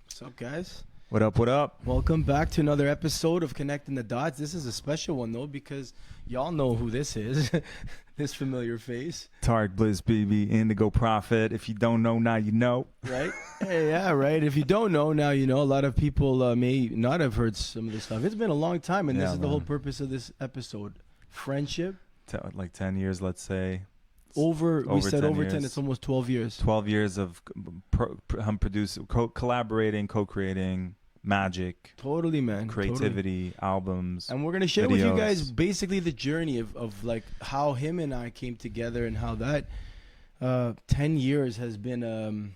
What's up, guys? What up, what up? Welcome back to another episode of Connecting the Dots. This is a special one, though, because y'all know who this is. This familiar face. Tarek, Bibi, Indigo Prophet. If you don't know, now you know. Right? Hey, yeah, right. If you don't know, now you know. A lot of people may not have heard some of this stuff. It's been a long time, and this is the whole purpose of this episode. Friendship. Like 10 years, let's say. We said over 10. Years. It's almost 12 years. 12 years of collaborating, co-creating, magic. Totally, man. Creativity, totally. Albums. And we're going to share with you guys basically the journey of like how him and I came together and how that 10 years has been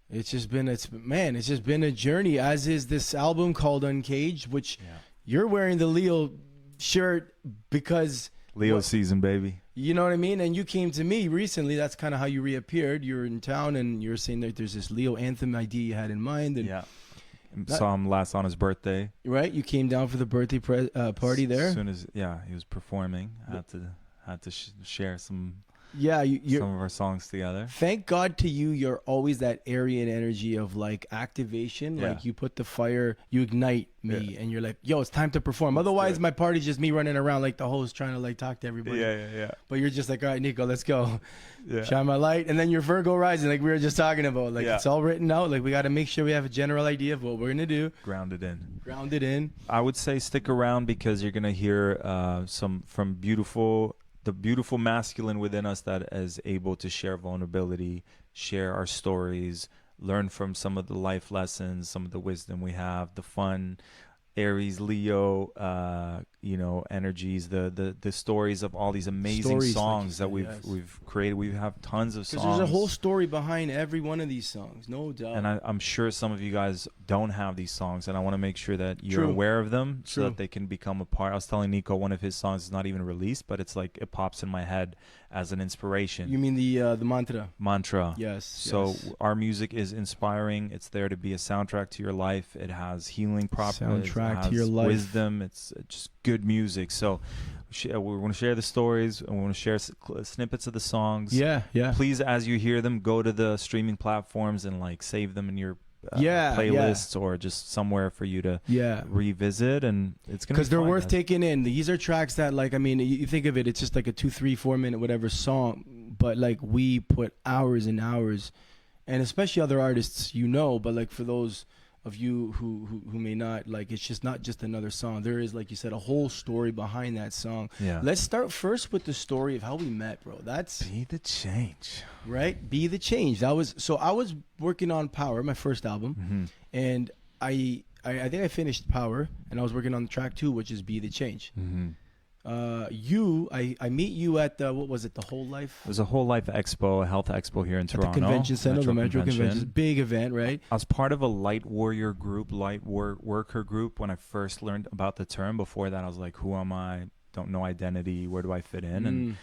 it's just been a journey, as is this album called Uncaged, which you're wearing the Leo shirt because Leo season, baby. You know what I mean? And you came to me recently. That's kind of how you reappeared. You were in town and you were saying that there's this Leo anthem idea you had in mind. And saw him last on his birthday. Right? You came down for the birthday party there? As soon as, he was performing. I had to share some of our songs together. Thank God to you, you're always that Aryan energy of like activation. Like you put the fire, you ignite me, and you're like, yo, it's time to perform. Otherwise, my party's just me running around like the host trying to like talk to everybody. Yeah. But you're just like, all right, Niko, let's go. Shine my light. And then your Virgo rising, like we were just talking about. Like it's all written out. Like we got to make sure we have a general idea of what we're going to do. Grounded in. I would say stick around because you're going to hear some from the beautiful masculine within us that is able to share vulnerability, share our stories, learn from some of the life lessons, some of the wisdom we have, the fun, Aries, Leo, energies, the stories of all these amazing songs that we've created. We have tons of songs. Because there's a whole story behind every one of these songs, no doubt. And I'm sure some of you guys don't have these songs, and I want to make sure that you're aware of them so that they can become a part. I was telling Niko one of his songs is not even released, but it's like it pops in my head as an inspiration. You mean the mantra? Mantra. Yes. So our music is inspiring. It's there to be a soundtrack to your life. It has healing properties. Soundtrack to your life. Wisdom. It's just good music. So we're going to share the stories and we're going to share snippets of the songs. Yeah. Please, as you hear them, go to the streaming platforms and like save them in your playlists or just somewhere for you to revisit, and it's gonna, because they're worth taking in. These are tracks that, like, I mean, you think of it, it's just like a 2, 3, 4 minute whatever song, but like we put hours and hours, and especially other artists, but like for those of you who may not, like, it's just not just another song. There is, like you said, a whole story behind that song. Let's start first with the story of how we met, bro. That's Be the Change. Right? Be the Change. I was working on Power, my first album, and I think I finished Power, and I was working on track 2, which is Be the Change. I meet you at what was it, the Whole Life? It was a Whole Life Expo, a health expo here in Toronto. At the convention center, the Metro Convention. Big event, right? I was part of a light worker group when I first learned about the term. Before that, I was like, who am I? Don't know identity. Where do I fit in? And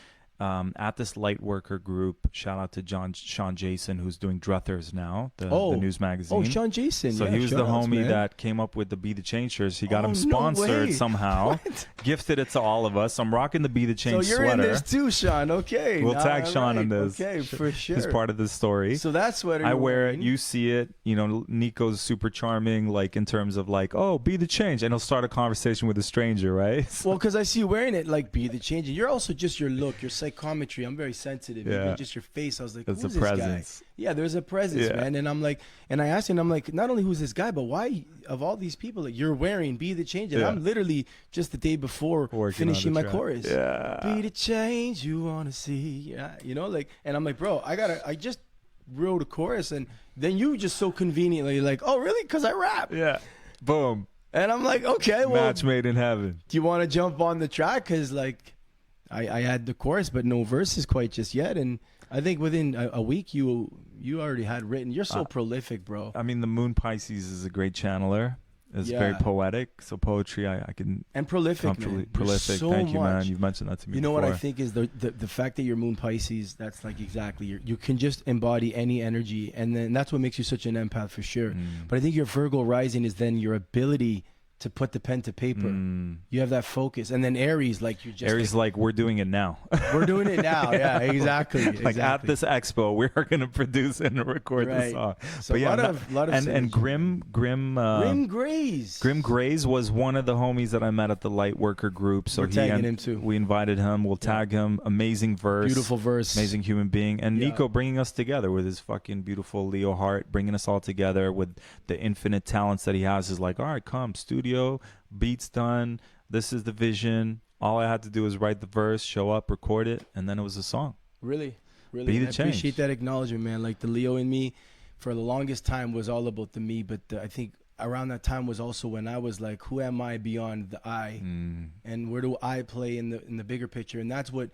at this light worker group, shout out to Sean Jason, who's doing Druthers now, the news magazine. Oh, Sean Jason. So he was the homie that came up with the Be the Change shirts. He got them sponsored somehow, gifted it to all of us. I'm rocking the Be the Change sweater. So you're in this too, Sean. Okay. We'll tag Sean on this. Okay, for sure. He's part of this story. So that sweater. I wear it. You see it. Niko's super charming, like in terms of like, oh, Be the Change. And he'll start a conversation with a stranger, right? Well, because I see you wearing it, like, Be the Change. And you're also just your look, your psychometry. I'm very sensitive. Even just your face. I was like, who's this guy? Yeah, there's a presence, man. And I'm like, and I asked him, I'm like, not only who's this guy, but why, of all these people, like, you're wearing Be the Change? And I'm literally just the day before finishing my chorus. Be the change you want to see. And I'm like, bro, I just wrote a chorus, and then you just so conveniently like, oh, really? Because I rap. Yeah. Boom. And I'm like, okay, well. Match made in heaven. Do you want to jump on the track? Because, like, I had the chorus, but no verses quite just yet. And I think within a week, you already had written. You're so prolific, bro. I mean, the Moon Pisces is a great channeler. It's very poetic. So poetry, I can. And prolific, man. Prolific. So Thank you, much. man. You've mentioned that to me. You know before. what I think is the fact that you're Moon Pisces. That's like exactly you can just embody any energy, and then that's what makes you such an empath for sure. But I think your Virgo rising is then your ability to put the pen to paper. You have that focus. And then Aries, like you're just Aries, like we're doing it now. We're doing it now. Yeah, exactly. Like at this expo, we are going to produce and record the song. So a lot of and Grim Grays was one of the homies that I met at the Lightworker group. So we're tagging him too. We invited him. We'll tag him. Amazing verse. Beautiful verse. Amazing human being. And Niko bringing us together with his fucking beautiful Leo heart, bringing us all together with the infinite talents that he has. Is like, all right, come, studio, beats done. This is the vision. All I had to do was write the verse, show up, record it, and then it was a song. Really. Be the I change. appreciate that acknowledgement, man. Like the Leo in me for the longest time was all about the me, but I think around that time was also when I was like, who am I beyond the I? And where do I play in the bigger picture? And that's what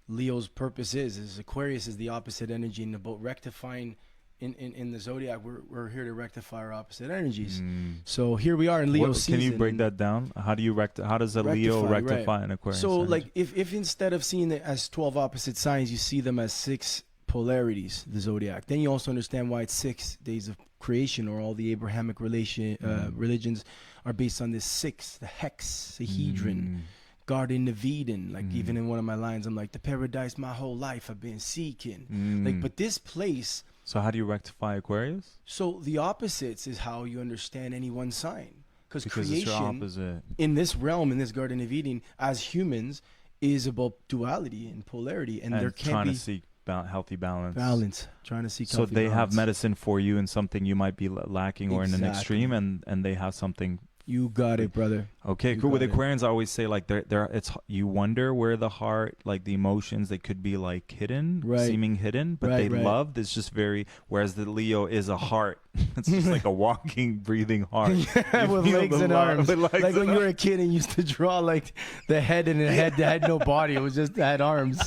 Leo's purpose is Aquarius is the opposite energy, and about rectifying in the zodiac, we're here to rectify our opposite energies. So here we are in Leo season. Can you break that down? How do you how does a Leo rectify an Aquarius? So energy? like if instead of seeing it as 12 opposite signs, you see them as 6 polarities, the zodiac, then you also understand why it's 6 days of creation, or all the Abrahamic religions are based on this 6, the hexahedron. Garden of Eden, like even in one of my lines, I'm like, the paradise my whole life I've been seeking. Like, but this place. So how do you rectify Aquarius? So the opposites is how you understand any one sign. Because creation, it's your opposite. In this realm, in this Garden of Eden, as humans, is about duality and polarity. And there can't trying be... to seek healthy balance. Trying to seek so healthy balance. So they have medicine for you in something you might be lacking or in an extreme, and they have something... You got it, brother. Okay, cool. With Aquarians, I always say like it's you wonder where the heart, like the emotions, they could be like hidden, seeming hidden, but they loved. It's just very. Whereas the Leo is a heart. It's just like a walking, breathing heart. With legs and arms. Like when you were a kid and you used to draw like the head, and the head had no body. It was just had arms.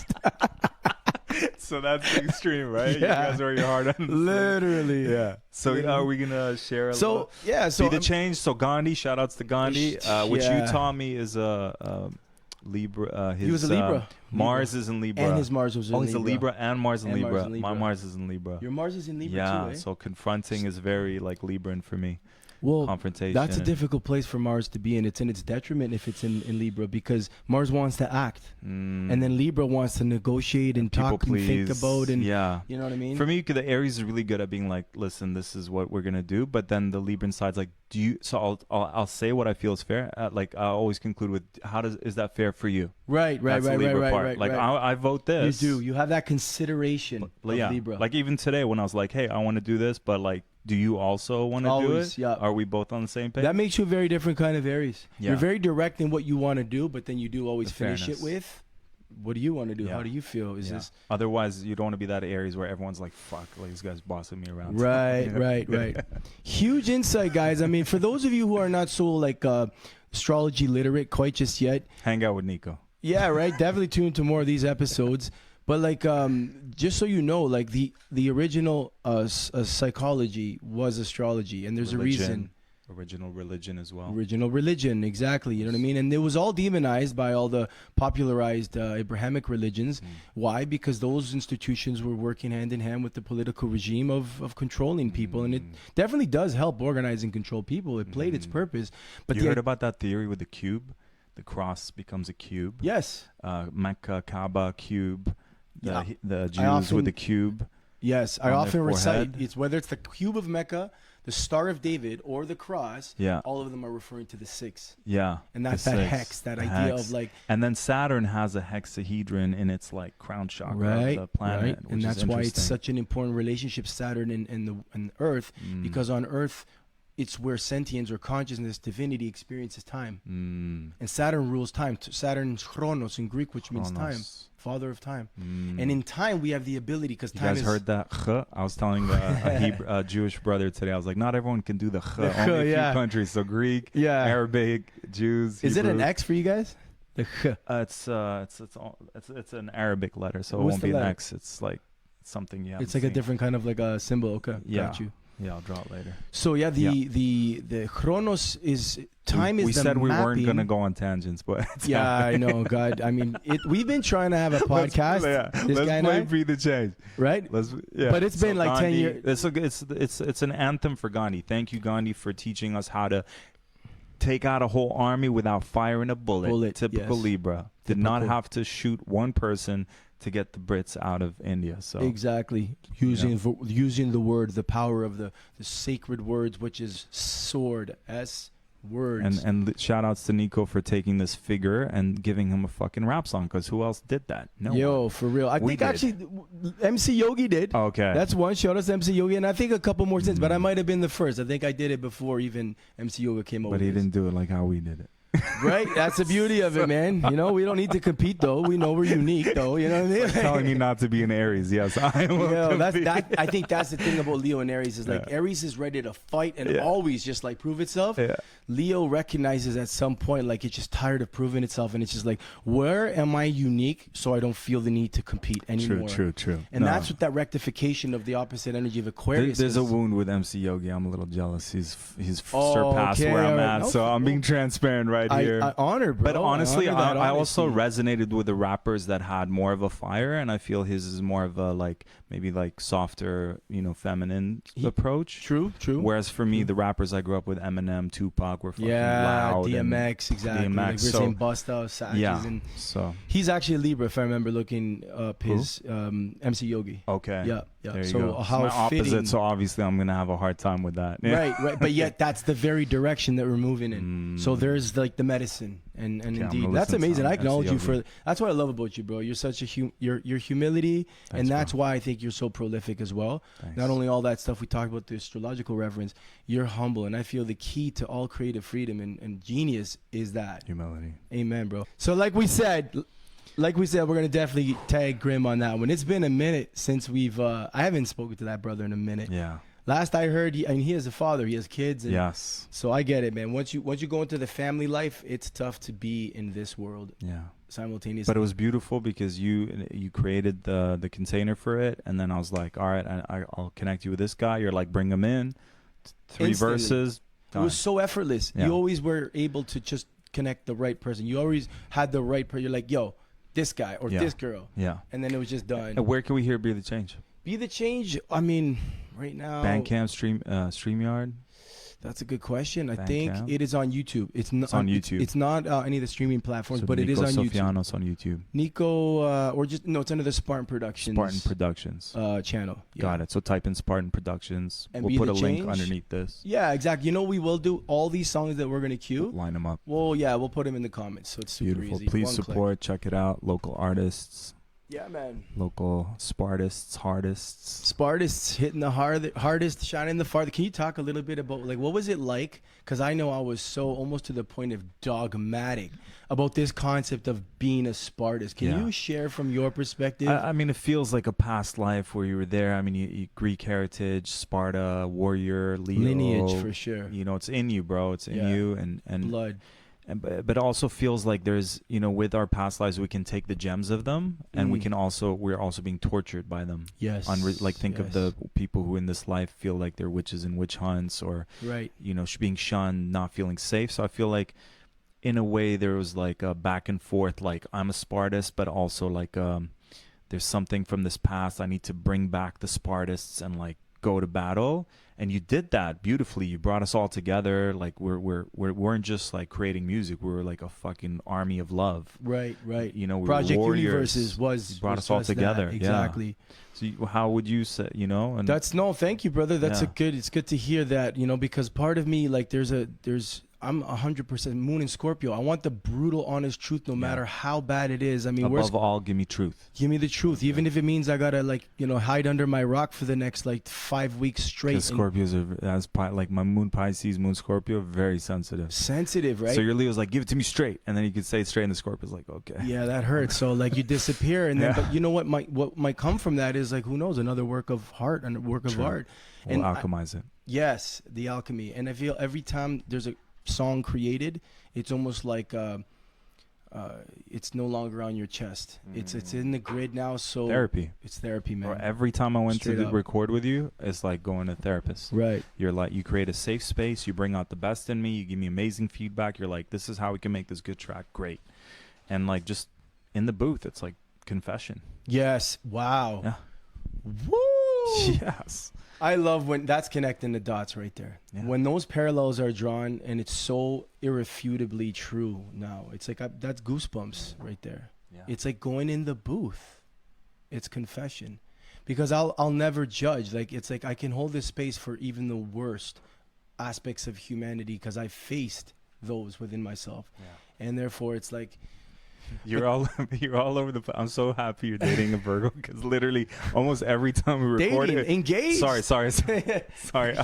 So that's the extreme, right? Yeah. You guys are your heart on. Literally. Yeah. So are we gonna share a little? So Be the change. So Gandhi, shout outs to Gandhi, which you taught me is a Libra. He was a Libra. Mars is in Libra. And his Mars was in Libra. He's a Libra and Mars in Libra. My Mars is in Libra. Your Mars is in Libra too, eh? So confronting is very like Libran for me. Well, confrontation. That's a difficult place for Mars to be in. It's in its detriment if it's in Libra, because Mars wants to act, and then Libra wants to negotiate and talk and think about, and you know what I mean. For me, the Aries is really good at being like, listen, this is what we're gonna do, but then the Libran side's like, do you? So I'll say what I feel is fair. Like I always conclude with, is that fair for you? Right. Like I vote this. You do. You have that consideration of Libra. Like even today when I was like, hey, I want to do this, but like, do you also want to do it? Yeah. Are we both on the same page? That makes you a very different kind of Aries. Yeah. You're very direct in what you want to do, but then you do always finish it with, what do you want to do? Yeah. How do you feel? Is this... Otherwise, you don't want to be that Aries where everyone's like, fuck, like this guy's bossing me around. Right. Huge insight, guys. I mean, for those of you who are not so like astrology literate quite just yet. Hang out with Niko. Yeah, right. Definitely tune to more of these episodes. But like, just so you know, like the original psychology was astrology, and there's a reason. Original religion as well. Original religion, exactly. You know what I mean? And it was all demonized by all the popularized Abrahamic religions. Why? Because those institutions were working hand in hand with the political regime of controlling people, and it definitely does help organize and control people. It played its purpose. But you heard about that theory with the cube? The cross becomes a cube. Yes. Mecca, Kaaba, cube. The Jews with the cube. Yes, I often recite. It's whether it's the cube of Mecca, the Star of David, or the cross. Yeah. All of them are referring to the 6. Yeah. And that's that hex, that idea of like. And then Saturn has a hexahedron in its like crown chakra of the planet. Right. And that's why it's such an important relationship, Saturn and Earth, because on Earth, it's where sentience or consciousness, divinity experiences time. And Saturn rules time. Saturn's chronos in Greek, which means time. Father of time. And in time, we have the ability, because time is... You guys heard that? I was telling a Jewish brother today, I was like, not everyone can do the only a few countries. So Greek, Arabic, Jews, Is it an X for you guys? The it's an Arabic letter, so it won't be an X. It's like something you have. It's like a different kind of like a symbol. Okay, got you. Yeah, I'll draw it later. So the chronos is time. We is the said we mapping. weren't gonna go on tangents, but I know. God, I mean, we've been trying to have a podcast. Let's play Be the Change, right? But it's been like Gandhi, 10 years. It's an anthem for Gandhi. Thank you, Gandhi, for teaching us how to take out a whole army without firing a bullet. Typical Libra. Did not have to shoot one person to get the Brits out of India. So exactly, using the word, the power of the sacred words, which is sword, words. And shout outs to Niko for taking this figure and giving him a fucking rap song, because who else did that? No one. For real. I think actually MC Yogi did. Okay. That's one. Shout out to MC Yogi. And I think a couple more since, but I might have been the first. I think I did it before even MC Yogi came over. But he didn't do it like how we did it. Right? That's the beauty of it, man. You know, we don't need to compete, though. We know we're unique, though. You know what I mean? Like telling me not to be an Aries. Yes, I will. I think that's the thing about Leo and Aries is like Aries is ready to fight and always just like prove itself. Yeah. Leo recognizes at some point like it's just tired of proving itself, and it's just like, where am I unique so I don't feel the need to compete anymore? True. And that's what that rectification of the opposite energy of Aquarius There's a wound with MC Yogi. I'm a little jealous. He's surpassed where I'm at, so I'm being transparent right here. I honor, bro. But honestly, I also resonated with the rappers that had more of a fire, and I feel his is more of a maybe softer, feminine approach. True. Whereas for me, the rappers I grew up with, Eminem, Tupac, were fucking loud. DMX, exactly. DMX, like we're saying Busta, Savages. Yeah. And so he's actually a Libra, if I remember looking up his MC Yogi. Okay. Yeah. There you so go. How my fitting. opposite, so obviously I'm gonna have a hard time with that. Yeah. Right. But yet that's the very direction that we're moving in. So there's like the medicine, and indeed that's amazing. I acknowledge you for. That's what I love about you, bro. You're such a your humility, and that's why I think you're so prolific as well. Thanks. Not only all that stuff we talked about, the astrological reference, you're humble, and I feel the key to all creative freedom and genius is that humility. Amen, bro. So like we said, we're gonna definitely tag Grim on that one. It's been a minute since we've. I haven't spoken to that brother in a minute. Yeah. Last I heard, he has a father. He has kids. And yes. So I get it, man. Once you go into the family life, it's tough to be in this world. Yeah. Simultaneously. But it was beautiful because you created the container for it, and then I was like, all right, I'll connect you with this guy. You're like, bring him in. 3 Instantly. Verses. Done. It was so effortless. Yeah. You always were able to just connect the right person. You always had the right person. You're like, yo, this guy or this girl. Yeah. And then it was just done. And where can we hear Be the Change? Be the Change. I mean, right now. Bandcamp, StreamYard. That's a good question. I Bandcamp. think it is on YouTube. It's on YouTube. It's not any of the streaming platforms, So but it is on Niko YouTube. Sofianos on YouTube. Niko, or just no, it's under the Spartan Productions. Channel. Yeah. Got it. So type in Spartan Productions. And we'll Be put the a link Change. underneath this. Yeah, exactly. You know, we will do all these songs that we're gonna cue. Line them up. Well, yeah, we'll put them in the comments, so it's super Beautiful. easy. Please One support. click. Check it out. Local artists. Yeah, man. Local Spartists, hardists. Spartists hitting the hardest, shining the farthest. Can you talk a little bit about what was it like? Because I know I was so almost to the point of dogmatic about this concept of being a Spartist. Can you share from your perspective? I mean, it feels like a past life where you were there. I mean, you Greek heritage, Sparta, warrior, Leo. Lineage for sure. It's in you, bro. It's in you, and blood. But it also feels like there's, with our past lives, we can take the gems of them, and we're also being tortured by them. Yes. Think of the people who in this life feel like they're witches and witch hunts, or being shunned, not feeling safe. So I feel like, in a way, there was like a back and forth. Like, I'm a Spartist, but also like there's something from this past. I need to bring back the Spartists and like go to battle. And you did that beautifully. You brought us all together. Like we weren't just like creating music. We were like a fucking army of love. Right. We Project were Universes brought us all together. That. Exactly. Yeah. So how would you say? And thank you, brother. It's good to hear that. Because part of me, like, I'm 100% Moon and Scorpio. I want the brutal, honest truth, no matter how bad it is. I mean, above all, give me truth. Give me the truth, even if it means I gotta hide under my rock for the next 5 weeks straight. Because Scorpios are my Moon Pisces, Moon Scorpio, very sensitive. Sensitive, right? So your Leo's like, give it to me straight, and then you could say it straight, and the Scorpio's like, okay. Yeah, that hurts. So you disappear, and then but you know what might come from that is who knows, another work of heart and work of art. We'll alchemize it. Yes, the alchemy, and I feel every time there's a song created, it's almost like it's no longer on your chest. It's in the grid now. So therapy. It's therapy, man. Or every time I went to record with you, it's like going to a therapist. Right. You're like, you create a safe space. You bring out the best in me. You give me amazing feedback. You're like, this is how we can make this good track. Great. And just in the booth, it's like confession. Yes. Wow. Yeah. Woo! Yes. I love when that's connecting the dots right there. Yeah. When those parallels are drawn and it's so irrefutably true now. It's like that's goosebumps right there. Yeah. It's like going in the booth. It's confession. Because I'll never judge. Like it's like I can hold this space for even the worst aspects of humanity because I faced those within myself. Yeah. And therefore it's like you're all over the. I'm so happy you're dating a Virgo because literally almost every time we record it, engaged. Sorry.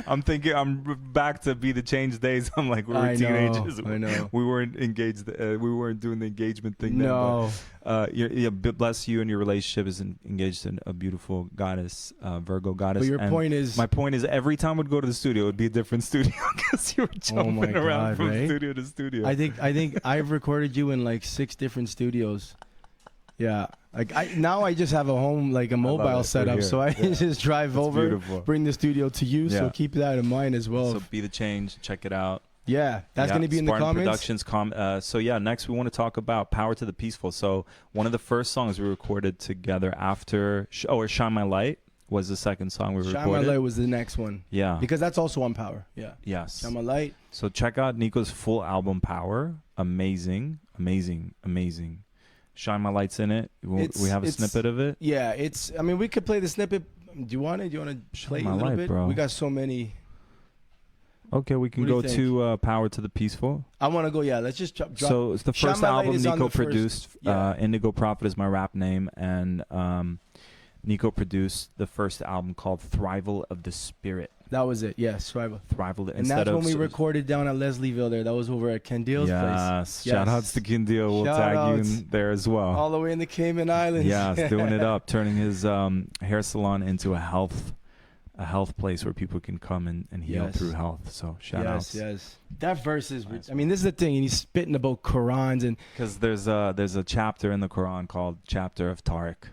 I'm thinking I'm back to Be the Change days. I'm like we're teenagers. I know. We weren't engaged. We weren't doing the engagement thing. No. Bless you and your relationship is engaged in a beautiful goddess, Virgo goddess. But your point is, my point is, every time we'd go to the studio, it would be a different studio because you were jumping around from studio to studio. I think I've recorded you in like 6 different studios. Yeah, like I just have a home, like a mobile setup, so I just drive over, beautiful. Bring the studio to you. Yeah. So keep that in mind as well. So Be the Change, check it out. Yeah, that's going to be in Spartan the comments. Productions. So yeah, next we want to talk about Power to the Peaceful. So one of the first songs we recorded together after, Shine My Light was the second song we recorded. Shine My Light was the next one. Yeah. Because that's also on Power. Yeah. Yes. Shine My Light. So check out Niko's full album Power. Amazing. Shine My Light's in it. We have a snippet of it. Yeah, I mean, we could play the snippet. Do you want it? Do you want to play a little bit? Bro. We got so many. Okay, we can go to Power to the Peaceful. I want to go, let's just drop. So it's the first album Niko produced. Indigo Prophet is my rap name. And Niko produced the first album called Thrival of the Spirit. That was it, yes, Thrival. And that's when we recorded down at Leslieville there. That was over at Kendill's place. Yes, shout outs to Kendall. We'll tag you in there as well. All the way in the Cayman Islands. Yes, doing it up, turning his hair salon into a health place where people can come and heal through health. So shout outs. Yes. That verse is, I mean, this is the thing, and he's spitting about Qurans and because there's a chapter in the Quran called Chapter of Tarek,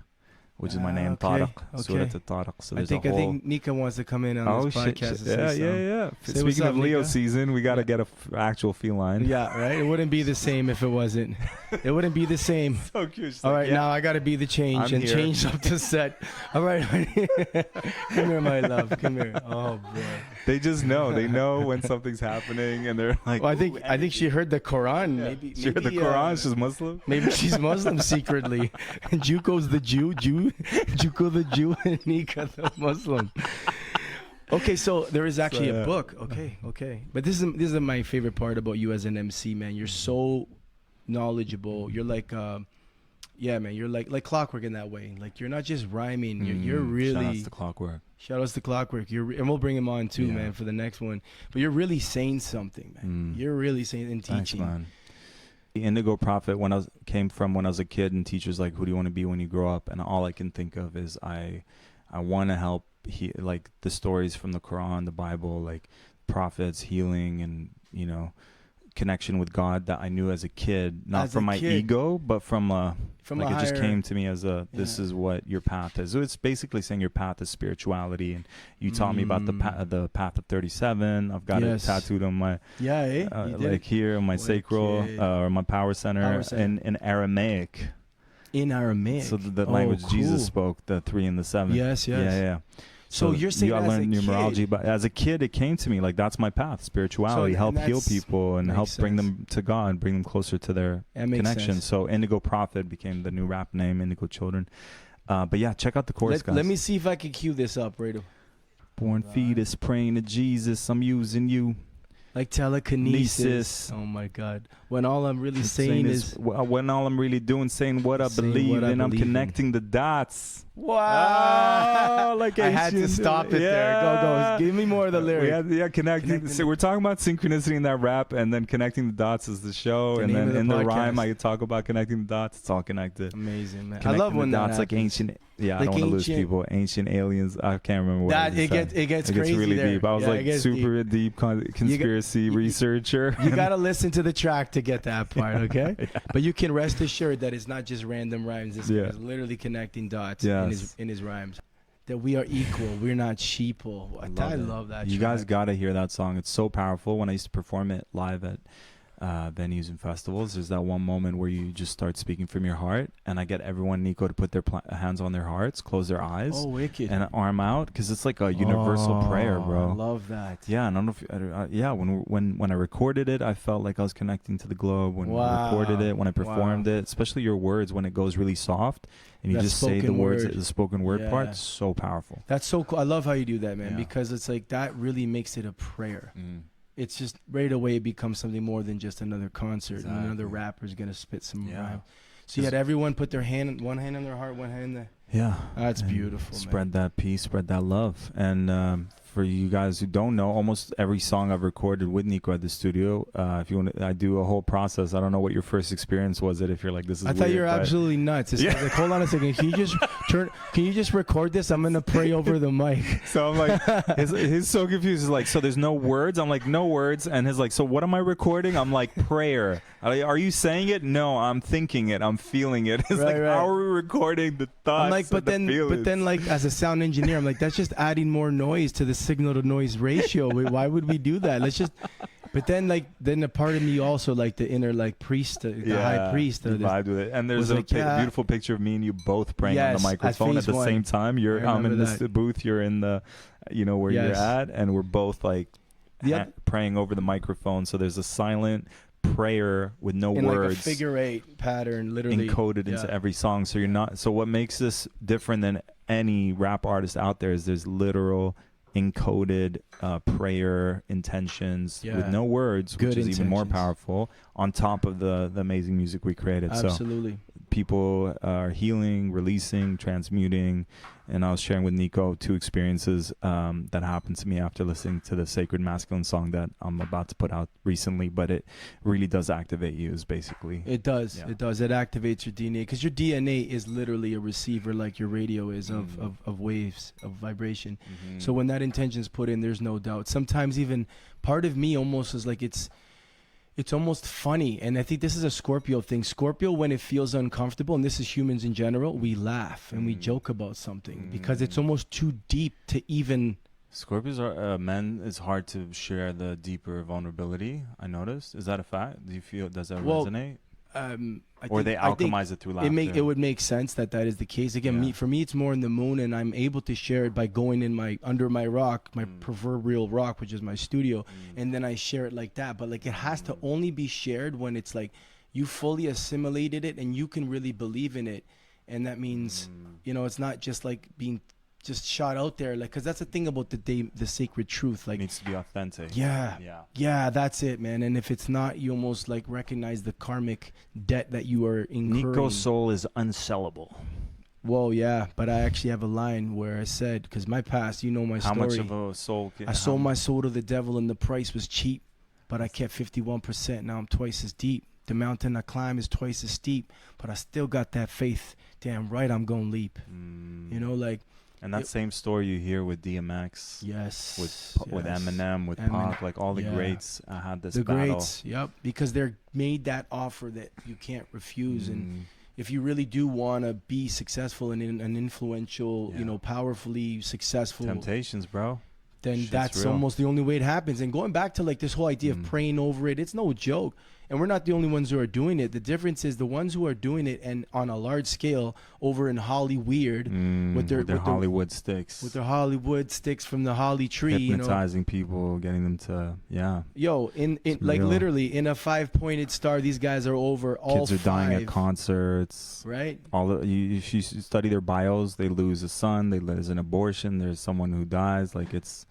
which is my name, Tarek. Surah to Tarek. So I think Niko wants to come in on this podcast. Yeah. Speaking of Leo season, we got to get an actual feline. Yeah, right. It wouldn't be the same if it wasn't. It wouldn't be the same. So cute. All right, now I got to be the change and change up the set. All right, come here, my love. Come here. Oh boy. They just know. They know when something's happening, and they're like. Well, I think she heard the Quran. Yeah. Maybe she heard the Quran. She's Muslim. Maybe she's Muslim secretly. And Juko's the Jew. Juko the Jew and Nika the Muslim. Okay, so there is actually a book. Okay. But this is my favorite part about you as an MC, man. You're so knowledgeable. You're like, man. You're like clockwork in that way. Like you're not just rhyming. You're really. Shout outs to Clockwork. Shout outs to Clockwork. And we'll bring him on too, man, for the next one. But you're really saying something, man. You're really saying and teaching. Thanks, man. The Indigo Prophet came from when I was a kid, and teachers like, who do you want to be when you grow up? And all I can think of is I want to help like the stories from the Quran, the Bible, like prophets, healing, and connection with God that I knew as a kid, not from my ego, but from like it just came to me as this is what your path is. So it's basically saying your path is spirituality, and you taught me about the path of 37. I've got it tattooed on my like here on my sacral or my power center. In Aramaic. In Aramaic. So the language Jesus spoke, the 3 and the 7. Yes. Yeah. So you're saying I learned numerology, but as a kid, it came to me like that's my path: spirituality, help heal people, and help bring them to God, bring them closer to their connection. So Indigo Prophet became the new rap name, Indigo Children. But yeah, check out the chorus, guys. Let me see if I can cue this up, Rado. Born fetus praying to Jesus, I'm using you. Like telekinesis. Oh my God. When all I'm really saying is when all I'm really doing, saying what I believe, and I'm connecting the dots. Wow. Like I had to stop it there. Go. Give me more of the lyric. Connecting. So we're talking about synchronicity in that rap, and then connecting the dots is the show. And then in the rhyme, I talk about connecting the dots. It's all connected. Amazing, man. Connecting I love when the that dots like ancient. Yeah, I don't want to lose people. Ancient aliens. I can't remember what it gets crazy really there. deep. I was like super deep conspiracy researcher. You got to listen to the track to get that part, okay? But you can rest assured that it's not just random rhymes. This guy is literally connecting dots in his rhymes. That we are equal. We're not sheeple. I love that. You guys got to hear that song. It's so powerful. When I used to perform it live at venues and festivals, there's that one moment where you just start speaking from your heart, and I get everyone, Niko, to put their hands on their hearts, close their eyes, wicked, and arm out, because it's like a universal prayer, bro. I love that. Yeah, and I don't know if when I recorded it, I felt like I was connecting to the globe. When I recorded it, when I performed it, especially your words, when it goes really soft and you just say the words, the spoken word part, so powerful. That's so cool. I love how you do that, man, because it's like that really makes it a prayer. It's just right away it becomes something more than just another concert. Exactly. And another rapper's gonna spit some rhyme. So you had everyone put their one hand on their heart, one hand in the. Yeah, that's beautiful. Spread that peace, spread that love, and for you guys who don't know, almost every song I've recorded with Niko at the studio, if you want, I do a whole process. I don't know what your first experience was. If you're like, this is. I thought you were absolutely nuts. It's like, hold on a second. Can you just record this? I'm gonna pray over the mic. So I'm like, he's so confused. He's like, so there's no words. I'm like, no words. And he's like, so what am I recording? I'm like, prayer. Are you saying it? No, I'm thinking it. I'm feeling it. It's like, how are we recording the thoughts? I'm like, but then, like, as a sound engineer, I'm like, that's just adding more noise to the signal to noise ratio. Why would we do that? Let's just. But then, a part of me also, like the inner, like priest, the high priest. Vibe with it. And there's a beautiful picture of me and you both praying on the microphone at the same time. I'm in this booth. You're in the, where you're at, and we're both like praying over the microphone. So there's a silent prayer with no words, like a figure 8 pattern, literally encoded into every song. So you're not. So what makes this different than any rap artist out there is there's literal encoded prayer intentions with no words, which is even more powerful on top of the amazing music we created. Absolutely. So people are healing, releasing, transmuting. And I was sharing with Niko 2 experiences that happened to me after listening to the Sacred Masculine song that I'm about to put out recently. But it really does activate you, is basically. It does. Yeah. It does. It activates your DNA, because your DNA is literally a receiver, like your radio is of waves, of vibration. Mm-hmm. So when that intention is put in, there's no doubt. Sometimes even part of me almost is like it's almost funny. And I think this is a Scorpio thing. Scorpio, when it feels uncomfortable, and this is humans in general, we laugh and we joke about something because it's almost too deep to even. Scorpios are men. It's hard to share the deeper vulnerability. I noticed. Is that a fact? Do you feel, does that resonate? They alchemize it through laughter. It would make sense that is the case. Again, for me, it's more in the moon, and I'm able to share it by going in under my rock, my proverbial rock, which is my studio, and then I share it like that. But like, it has to only be shared when it's like you fully assimilated it and you can really believe in it, and that means it's not just like being just shot out there, like, because that's the thing about the sacred truth, like, it needs to be authentic. Yeah, that's it, man. And if it's not, you almost like recognize the karmic debt that you are incurring. Niko's soul is unsellable. Well, yeah, but I actually have a line where I said, because my past, my story. How much of a soul? I sold my soul to the devil, and the price was cheap, but I kept 51%. Now I'm twice as deep. The mountain I climb is twice as steep, but I still got that faith. Damn right, I'm gonna leap. Like. And that same story you hear with DMX, with Eminem, with Pac, like all the greats had this battle. The greats, because they're made that offer that you can't refuse. And if you really do want to be successful and an influential, powerfully successful. Temptations, bro. Then that's almost the only way it happens. And going back to like this whole idea of praying over it, it's no joke. And we're not the only ones who are doing it. The difference is the ones who are doing it and on a large scale over in Hollyweird with their Hollywood sticks. With their Hollywood sticks from the holly tree. Hypnotizing people, getting them to, Yo, in like real. Literally in a 5-pointed star, these guys are over all Kids are dying at concerts. Right? If you study their bios, they lose a son, there's an abortion, there's someone who dies. Like there's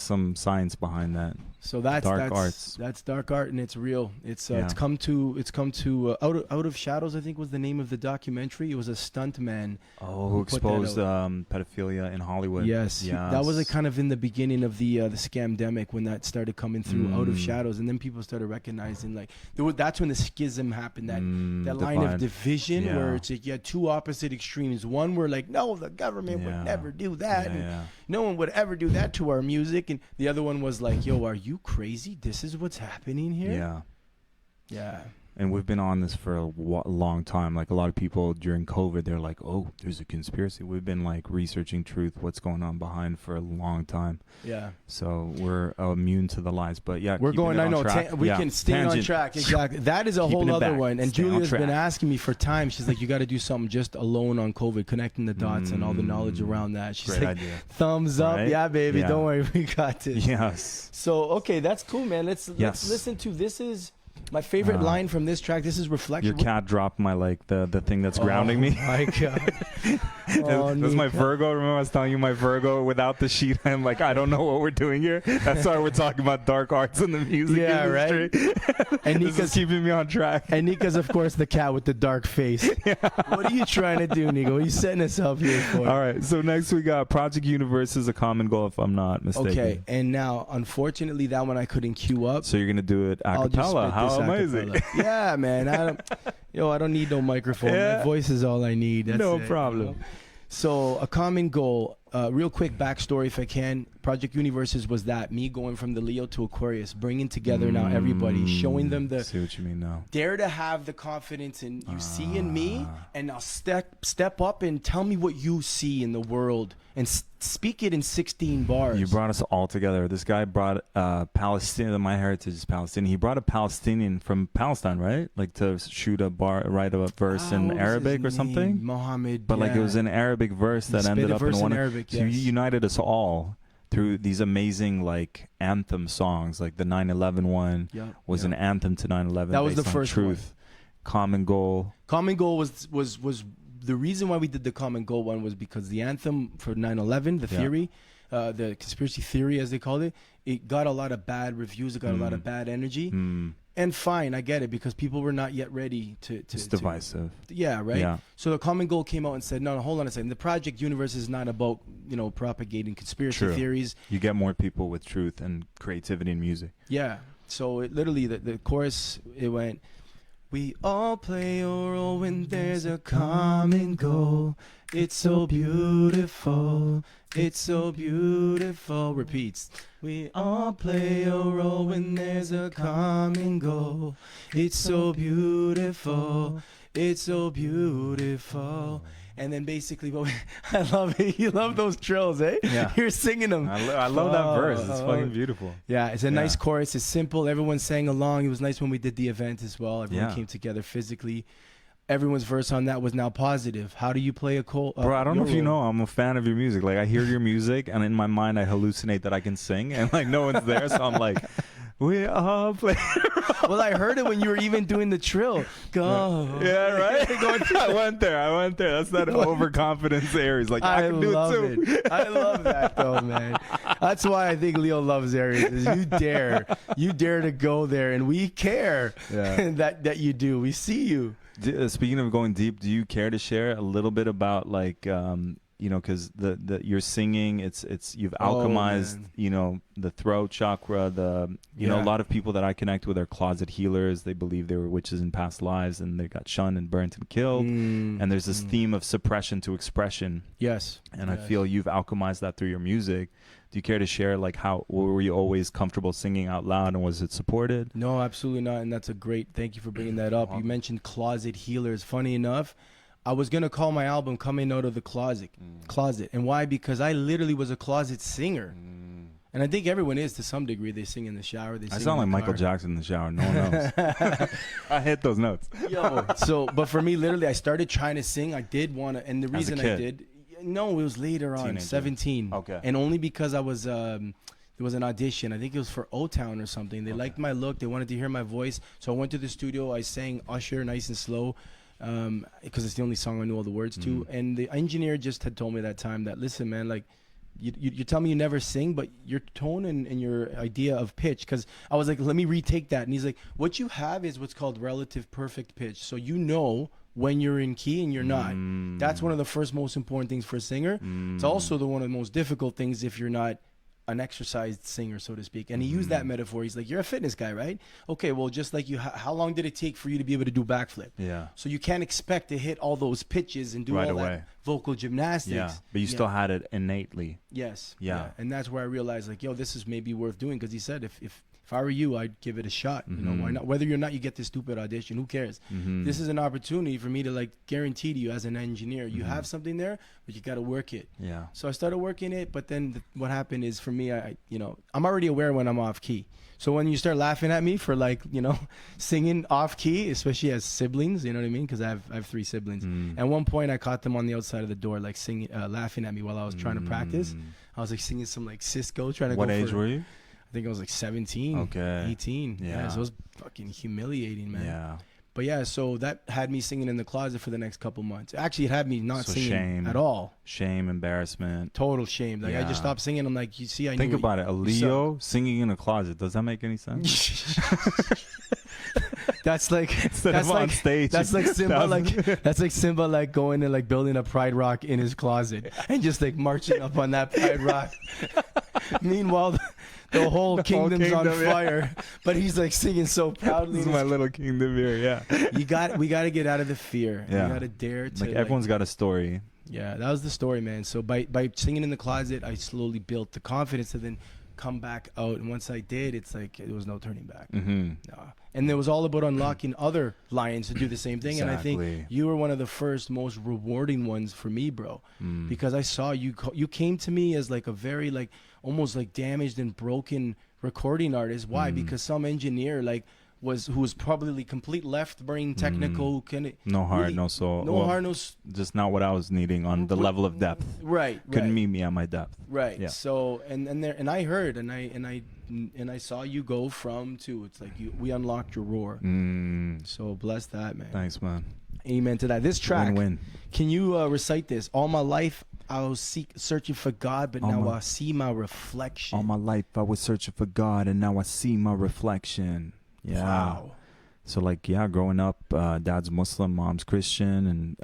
some science behind that. So that's arts. That's dark art, and it's real. It's come to Out of Shadows, I think was the name of the documentary. It was a stunt man who exposed pedophilia in Hollywood. Yes. That was like kind of in the beginning of the scamdemic when that started coming through. Out of Shadows, and then people started recognizing like that's when the schism happened. That line of division where it's like you had 2 opposite extremes. One were like, no, the government would never do that, and no one would ever do that to our music, and the other one was like, yo, are you crazy? This is what's happening here. Yeah. And we've been on this for a long time. Like a lot of people during COVID, they're like, "Oh, there's a conspiracy." We've been like researching truth, what's going on behind for a long time. Yeah. So we're immune to the lies. But yeah, we're going. I know we can stay on track. Exactly. That is a whole other one. And Julia's been asking me for time. She's like, "You got to do something just alone on COVID, connecting the dots and all the knowledge around that." She's like, idea. "Thumbs up, right? Yeah, baby. Yeah. Don't worry, we got this." Yes. So okay, that's cool, man. Let's listen to this. Is my favorite line from this track. This is Reflection. Your cat dropped my the thing that's grounding me. My God. That's my Virgo. Remember I was telling you my Virgo without the sheet. I'm like, I don't know what we're doing here. That's why we're talking about dark arts in the music industry. Right? And Nika's keeping me on track. And Nika's, of course, the cat with the dark face. Yeah. What are you trying to do, Niko? What are you setting us up here for? All right. So next we got Project Universe is a common goal, if I'm not mistaken. Okay. And now, unfortunately, that one I couldn't queue up. So you're gonna do it a cappella. How amazing! Yeah, man. I don't need no microphone. Yeah. My voice is all I need. That's no it, problem. You know? So a common goal, real quick backstory if I can. Project Universes was that, me going from the Leo to Aquarius, bringing together now everybody, showing them the, see what you mean now. Dare to have the confidence in you see in me, and now step up and tell me what you see in the world and speak it in 16 bars. You brought us all together. This guy brought Palestinian, my heritage is Palestinian. He brought a Palestinian from Palestine, right? Like to shoot write a verse in Arabic or something? Mohammed. But like it was an Arabic verse that ended up in one. Arabic, so you united us all through these amazing like anthem songs. Like the 9/11 one was an anthem to 9/11. That was the first truth. One. Common Goal. Common Goal was the reason why we did the Common Goal one was because the anthem for 9/11, the theory, the conspiracy theory as they called it got a lot of bad reviews. It got a lot of bad energy. And fine, I get it, because people were not yet ready to it's divisive. Yeah, right? Yeah. So the Common Goal came out and said, no, hold on a second. The Project Universe is not about, propagating conspiracy theories. You get more people with truth and creativity in music. Yeah. So it literally, the chorus, it went, we all play a role when there's a common goal. It's so beautiful. It's so beautiful. Repeats. We all play a role when there's a common goal. It's so beautiful. It's so beautiful. And then basically, I love it. You love those trills, eh? Yeah. You're singing them. I love that verse. It's fucking beautiful. Yeah, it's a nice chorus. It's simple. Everyone sang along. It was nice when we did the event as well. Everyone came together physically. Everyone's verse on that was now positive. How do you play a Bro, I don't know if you know, I'm a fan of your music. Like, I hear your music, and in my mind, I hallucinate that I can sing, and like no one's there, so I'm like, we all play. Well, I heard it when you were even doing the trill. Go. Yeah, right? I went there. That's that overconfidence Aries. Like, I can do it too. I love that, though, man. That's why I think Leo loves Aries. Is you dare to go there, and we care that you do. We see you. Speaking of going deep, do you care to share a little bit about like because you're singing, you've alchemized the throat chakra, a lot of people that I connect with are closet healers. They believe they were witches in past lives and they got shunned and burnt and killed, and there's this theme of suppression to expression. Yes. And I feel you've alchemized that through your music. Do you care to share, like, were you always comfortable singing out loud, and was it supported? No, absolutely not, and that's a great, thank you for bringing that up. You mentioned closet healers. Funny enough, I was going to call my album Coming Out of the Closet. And why? Because I literally was a closet singer. And I think everyone is to some degree. They sing in the shower. They sing I sound like Michael Jackson in the shower. No one knows. I hit those notes. But for me, literally, I started trying to sing. I did want to, and the reason I did... No, it was later on, 17. Okay. And only because I was, there was an audition. I think it was for O-Town or something. They liked my look. They wanted to hear my voice. So I went to the studio. I sang Usher nice and slow because it's the only song I knew all the words to. And the engineer just had told me that time that, listen, man, like, you tell me you never sing, but your tone and your idea of pitch, because I was like, let me retake that. And he's like, what you have is what's called relative perfect pitch. So when you're in key and you're not. That's one of the first most important things for a singer. It's also one of the most difficult things if you're not an exercised singer, so to speak. And he used that metaphor. He's like, you're a fitness guy, right? Okay, well, just like you, how long did it take for you to be able to do backflip? Yeah. So you can't expect to hit all those pitches and do all that vocal gymnastics. Yeah, but you still had it innately. Yes. Yeah. And that's where I realized, like, this is maybe worth doing, because he said if if I were you, I'd give it a shot. You know, why not? Whether or not you get this stupid audition, who cares? This is an opportunity for me to like guarantee to you as an engineer, you have something there, but you got to work it. Yeah. So I started working it, but then what happened is for me, I'm already aware when I'm off key. So when you start laughing at me for like, singing off key, especially as siblings, you know what I mean? Because I have 3 siblings. At one point, I caught them on the outside of the door, like singing, laughing at me while I was trying to practice. I was like singing some like Cisco, trying to What age were you? I think I was like 17, 18. Yeah. So it was fucking humiliating, man. Yeah. But yeah, so that had me singing in the closet for the next couple months. Actually, it had me not singing shame, at all. Shame, embarrassment. Total shame. Like I just stopped singing. I'm like, you see, think about it. A Leo singing in a closet. Does that make any sense? That's like on stage. That's like Simba. That's like Simba, like going and like building a Pride Rock in his closet and just like marching up on that Pride Rock. Meanwhile, the whole kingdom's on fire, but he's like singing so proudly. This is my little kingdom here. Yeah. We got to get out of the fear. Yeah. You got to dare to. Like everyone's got a story. Yeah, that was the story, man. So by singing in the closet, I slowly built the confidence to then come back out. And once I did, it's like there was no turning back. Nah. And it was all about unlocking other lions to do the same thing. Exactly. And I think you were one of the first, most rewarding ones for me, bro. Because I saw you came to me as like a very like almost like damaged and broken recording artist. Why? Because some engineer who was probably complete left brain technical no heart, really, no soul. No heart, no just not what I was needing on the level of depth. Right. Couldn't meet me at my depth. Right. Yeah. So and I heard and I saw you go from to. It's like we unlocked your roar. So bless that, man. Thanks, man. Amen to that. This track. Win-win. Can you recite this? All my life I was searching for God, but now I see my reflection. All my life I was searching for God, and now I see my reflection. Yeah. Wow. So growing up, dad's Muslim, mom's Christian, and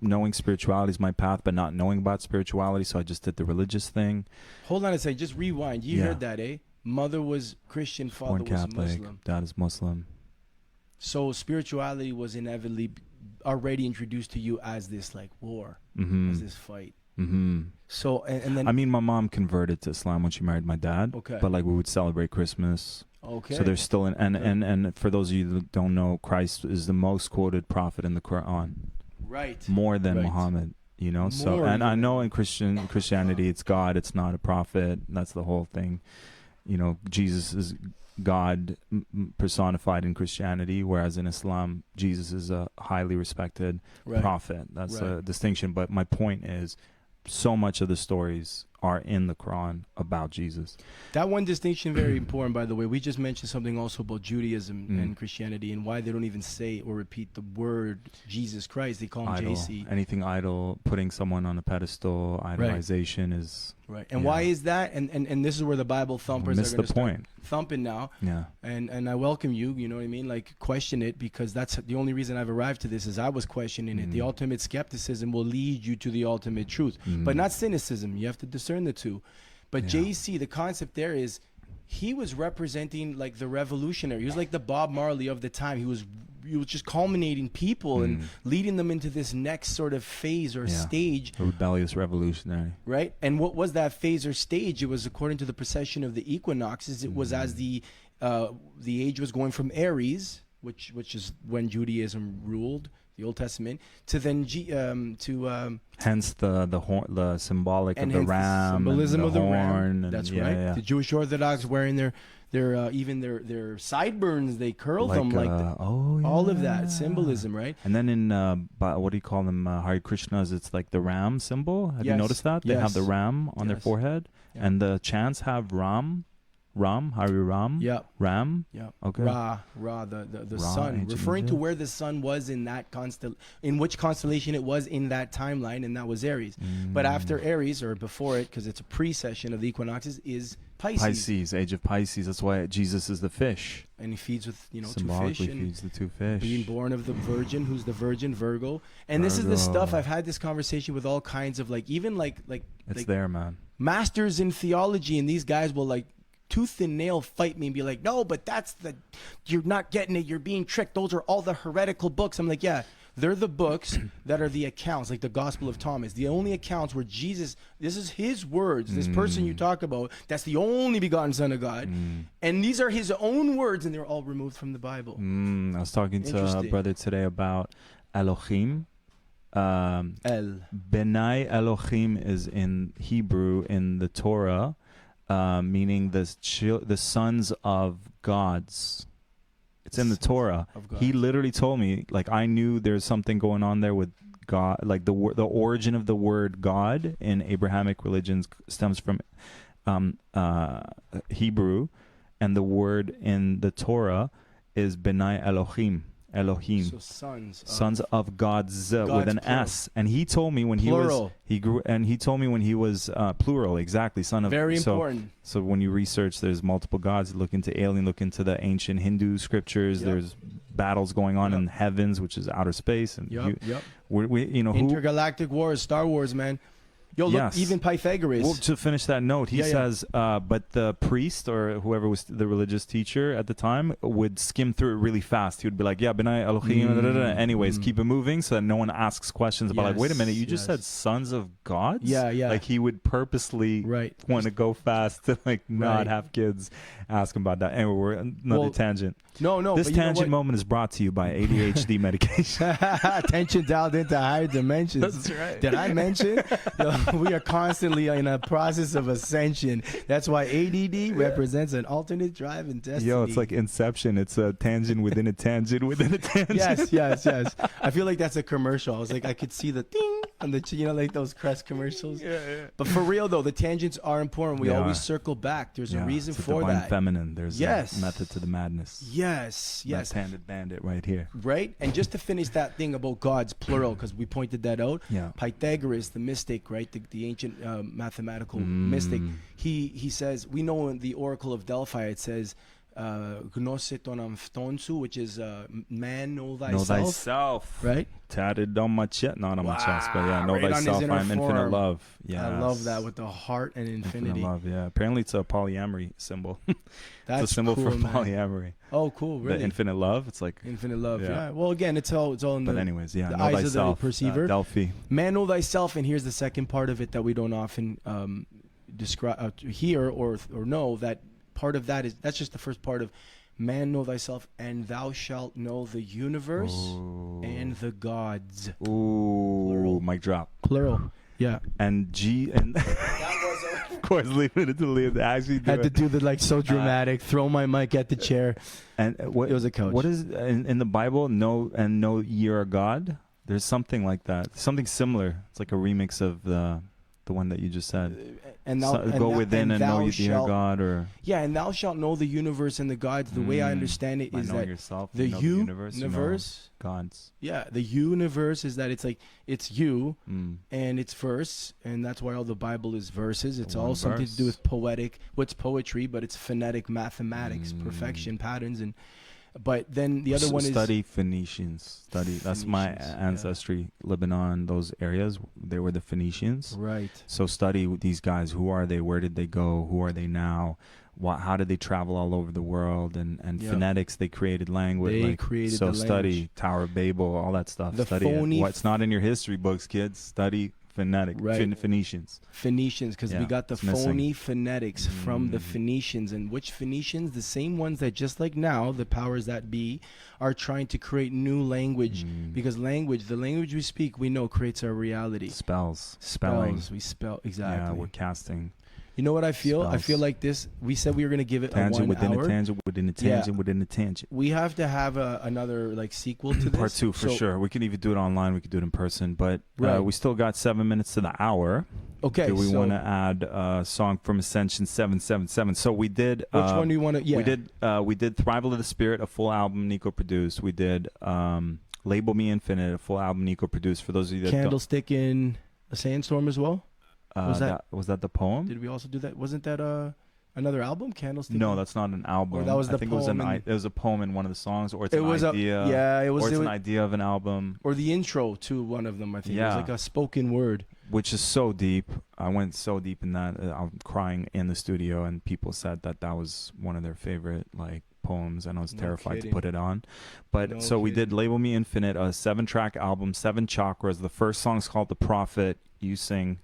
knowing spirituality is my path, but not knowing about spirituality, so I just did the religious thing. Hold on a second, just rewind. You heard that, eh? Mother was Christian, father was Catholic, Muslim. Dad is Muslim. So spirituality was inevitably already introduced to you as this like war, as this fight. So and then I mean, my mom converted to Islam when she married my dad. Okay. But like we would celebrate Christmas. Okay. So there's still and for those of you that don't know, Christ is the most quoted prophet in the Quran. Right. More than Muhammad, So and I know in Christianity it's God, it's not a prophet. That's the whole thing. Jesus is God personified in Christianity, whereas in Islam, Jesus is a highly respected prophet. That's a distinction. But my point is, so much of the stories are in the Quran about Jesus. That one distinction very important, by the way. We just mentioned something also about Judaism and Christianity and why they don't even say or repeat the word Jesus Christ. They call him idol. JC. Anything idol, putting someone on a pedestal, idolization is... Right. And why is that? And this is where the Bible thumpers are going to start thumping now. Yeah. And I welcome you, you know what I mean? Like, question it, because that's the only reason I've arrived to this is I was questioning it. The ultimate skepticism will lead you to the ultimate truth. But not cynicism. You have to discern the two. But JC, the concept there is he was representing like the revolutionary. He was like the Bob Marley of the time. He was just culminating people and leading them into this next sort of phase or stage. A rebellious revolutionary. Right? And what was that phase or stage? It was according to the precession of the equinoxes. It was as the age was going from Aries, which is when Judaism ruled, the Old Testament, to then hence the horn, the symbolic of the ram, symbolism and the of the horn. ram. That's right. Yeah. The Jewish Orthodox weering their even their sideburns, they curl them like all of that symbolism, right? And then in what do you call them, Hare Krishnas, it's like the ram symbol. Have you noticed that they have the ram on their forehead, and the chants have Ram, Hari Ram. Yeah. Ram. Yeah. Okay. Ra, the sun, referring to where the sun was in that in which constellation it was in that timeline, and that was Aries. But after Aries, or before it, because it's a precession of the equinoxes, is Pisces. Pisces, age of Pisces. That's why Jesus is the fish. And he feeds with 2 fish. Symbolically feeds the 2 fish. Being born of the Virgin, who's the Virgin Virgo. And this is the stuff I've had this conversation with all kinds of it's there, man. Masters in theology, and these guys will tooth and nail fight me and be like, no, but you're not getting it. You're being tricked. Those are all the heretical books. I'm like, yeah, They're the books that are the accounts, like the Gospel of Thomas, the only accounts where Jesus, this is his words, this person you talk about, that's the only begotten Son of God. And these are his own words, and they're all removed from the Bible. I was talking to a brother today about Elohim. Benai Elohim is in Hebrew in the Torah, meaning the sons of gods. It's in the Torah. He literally told me, like, I knew there's something going on there with God, like the origin of the word God in Abrahamic religions stems from Hebrew, and the word in the Torah is Benai Elohim. So sons of gods with an plural. S. And he told me when plural. He told me when he was plural, exactly, son of. Very important. So when you research, there's multiple gods. Look into the ancient Hindu scriptures. There's battles going on in the heavens, which is outer space, and intergalactic wars, Star Wars, man. Yo, look, even Pythagoras. Well, to finish that note, he says, but the priest or whoever was the religious teacher at the time would skim through it really fast. He would be like, Benai Elohim, anyways, keep it moving so that no one asks questions about, like, wait a minute, you just said sons of gods? Yeah. Like, he would purposely want to go fast to, like, not have kids ask him about that. Anyway, we're another tangent. No. This tangent moment is brought to you by ADHD medication. Attention dialed into higher dimensions. That's right. Did I mention? We are constantly in a process of ascension. That's why ADD represents an alternate drive and destiny. Yo, it's like Inception. It's a tangent within a tangent within a tangent. Yes. I feel like that's a commercial. I was like, I could see the ding on the, like those Crest commercials. Yeah. But for real though, the tangents are important. We always circle back. There's a reason for divine that. Feminine. There's a method to the madness. Yes. Left-handed bandit right here. Right? And just to finish that thing about gods, plural, because we pointed that out. Yeah. Pythagoras, the mystic, right? The ancient mathematical mystic. He says, we know in the Oracle of Delphi, it says, Gnose ton amphtonsu, which is man, know thyself. Know thyself. Right? Tatted on my chest. Not on my chest, but know thyself. I'm infinite love. Yeah. I love that with the heart and infinity. Infinite love, yeah. Apparently it's a polyamory symbol. That's it's a symbol cool, for polyamory. Oh, cool. Really? The infinite love. It's like infinite love. Yeah. Well, again, it's all in the, anyways, the know eyes thyself, of the perceiver. Delphi. Man, know thyself. And here's the second part of it that we don't often describe, hear or know. That part of that that's just the first part of man, know thyself, and thou shalt know the universe and the gods. Ooh, plural. Mic drop. Plural. Yeah. And of course, leaving it to leave. Actually, had to do the like so dramatic. Throw my mic at the chair. And it was a coach. What is in the Bible? Know ye are God. There's something like that. Something similar. It's like a remix of the one that you just said. And go within and know you are God, or and thou shalt know the universe and the gods. The way I understand it is that yourself, the universe, gods. Yeah, the universe is that it's like it's you and it's verse, and that's why all the Bible is verses. It's all something to do with poetic. What's poetry? But it's phonetic mathematics, perfection, patterns, and. But then the other one is study Phoenicians. That's my ancestry. Lebanon, those areas, they were the Phoenicians. Right. So study these guys. Who are they? Where did they go? Who are they now? How did they travel all over the world? And phonetics, they created language. They created the language. Study Tower of Babel, all that stuff. Study what's not in your history books, kids. Study phonetic. Phoenicians, because we got the phony phonetics from the Phoenicians. And which Phoenicians? The same ones that, just like now, the powers that be are trying to create new language. Because the language we speak, we know creates our reality. Spelling. We spell, exactly. Yeah, we're casting. You know what I feel? I feel like this. We said we were going to give it tangent a 1 within hour. A tangent within a tangent within a tangent. We have to have another like sequel to this. Part 2 for sure. We could even do it online. We could do it in person. But we still got 7 minutes to the hour. Okay. Do we want to add a song from Ascension 777? So we did. Which one do you want to? Yeah. We did Thrival of the Spirit, a full album Niko produced. We did Label Me Infinite, a full album Niko produced. For those of you that Candlestick in a Sandstorm as well. Was that the poem? Did we also do that? Wasn't that another album, Candlestick? No, that's not an album. Or that was I think poem. It was a poem in one of the songs, or it's an idea. It was an idea of an album, or the intro to one of them. I think it was like a spoken word, which is so deep. I went so deep in that. I'm crying in the studio, and people said that was one of their favorite like poems, and I was terrified to put it on. But we did Label Me Infinite, a 7-track album, 7 chakras. The first song's called The Prophet. You sing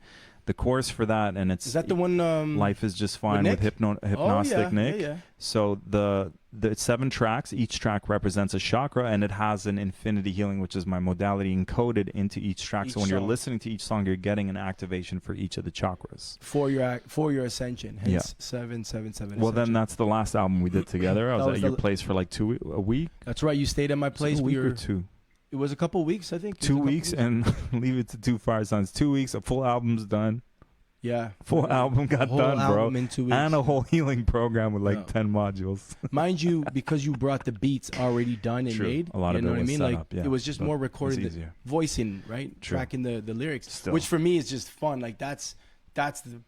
the chorus for that, and it's... Is that the one... Life is Just Fine with Hypnostic Nick. Yeah. So the 7 tracks, each track represents a chakra, and it has an infinity healing, which is my modality, encoded into each track. So when you're listening to each song, you're getting an activation for each of the chakras. For your ascension. Hence 777. Well, then that's the last album we did together. I was at your place for like a week. That's right. You stayed at my place. A week or 2. It was a couple of weeks, I think. 2 weeks, and leave it to 2 Fire Signs. 2 weeks, a full album's done. Yeah. Full album got done, bro. In 2 weeks. And a whole healing program with like 10 modules. Mind you, because you brought the beats already done and made. A lot of it was set up, it was just more recorded, voicing, right? Tracking the lyrics, which for me is just fun. Like that's the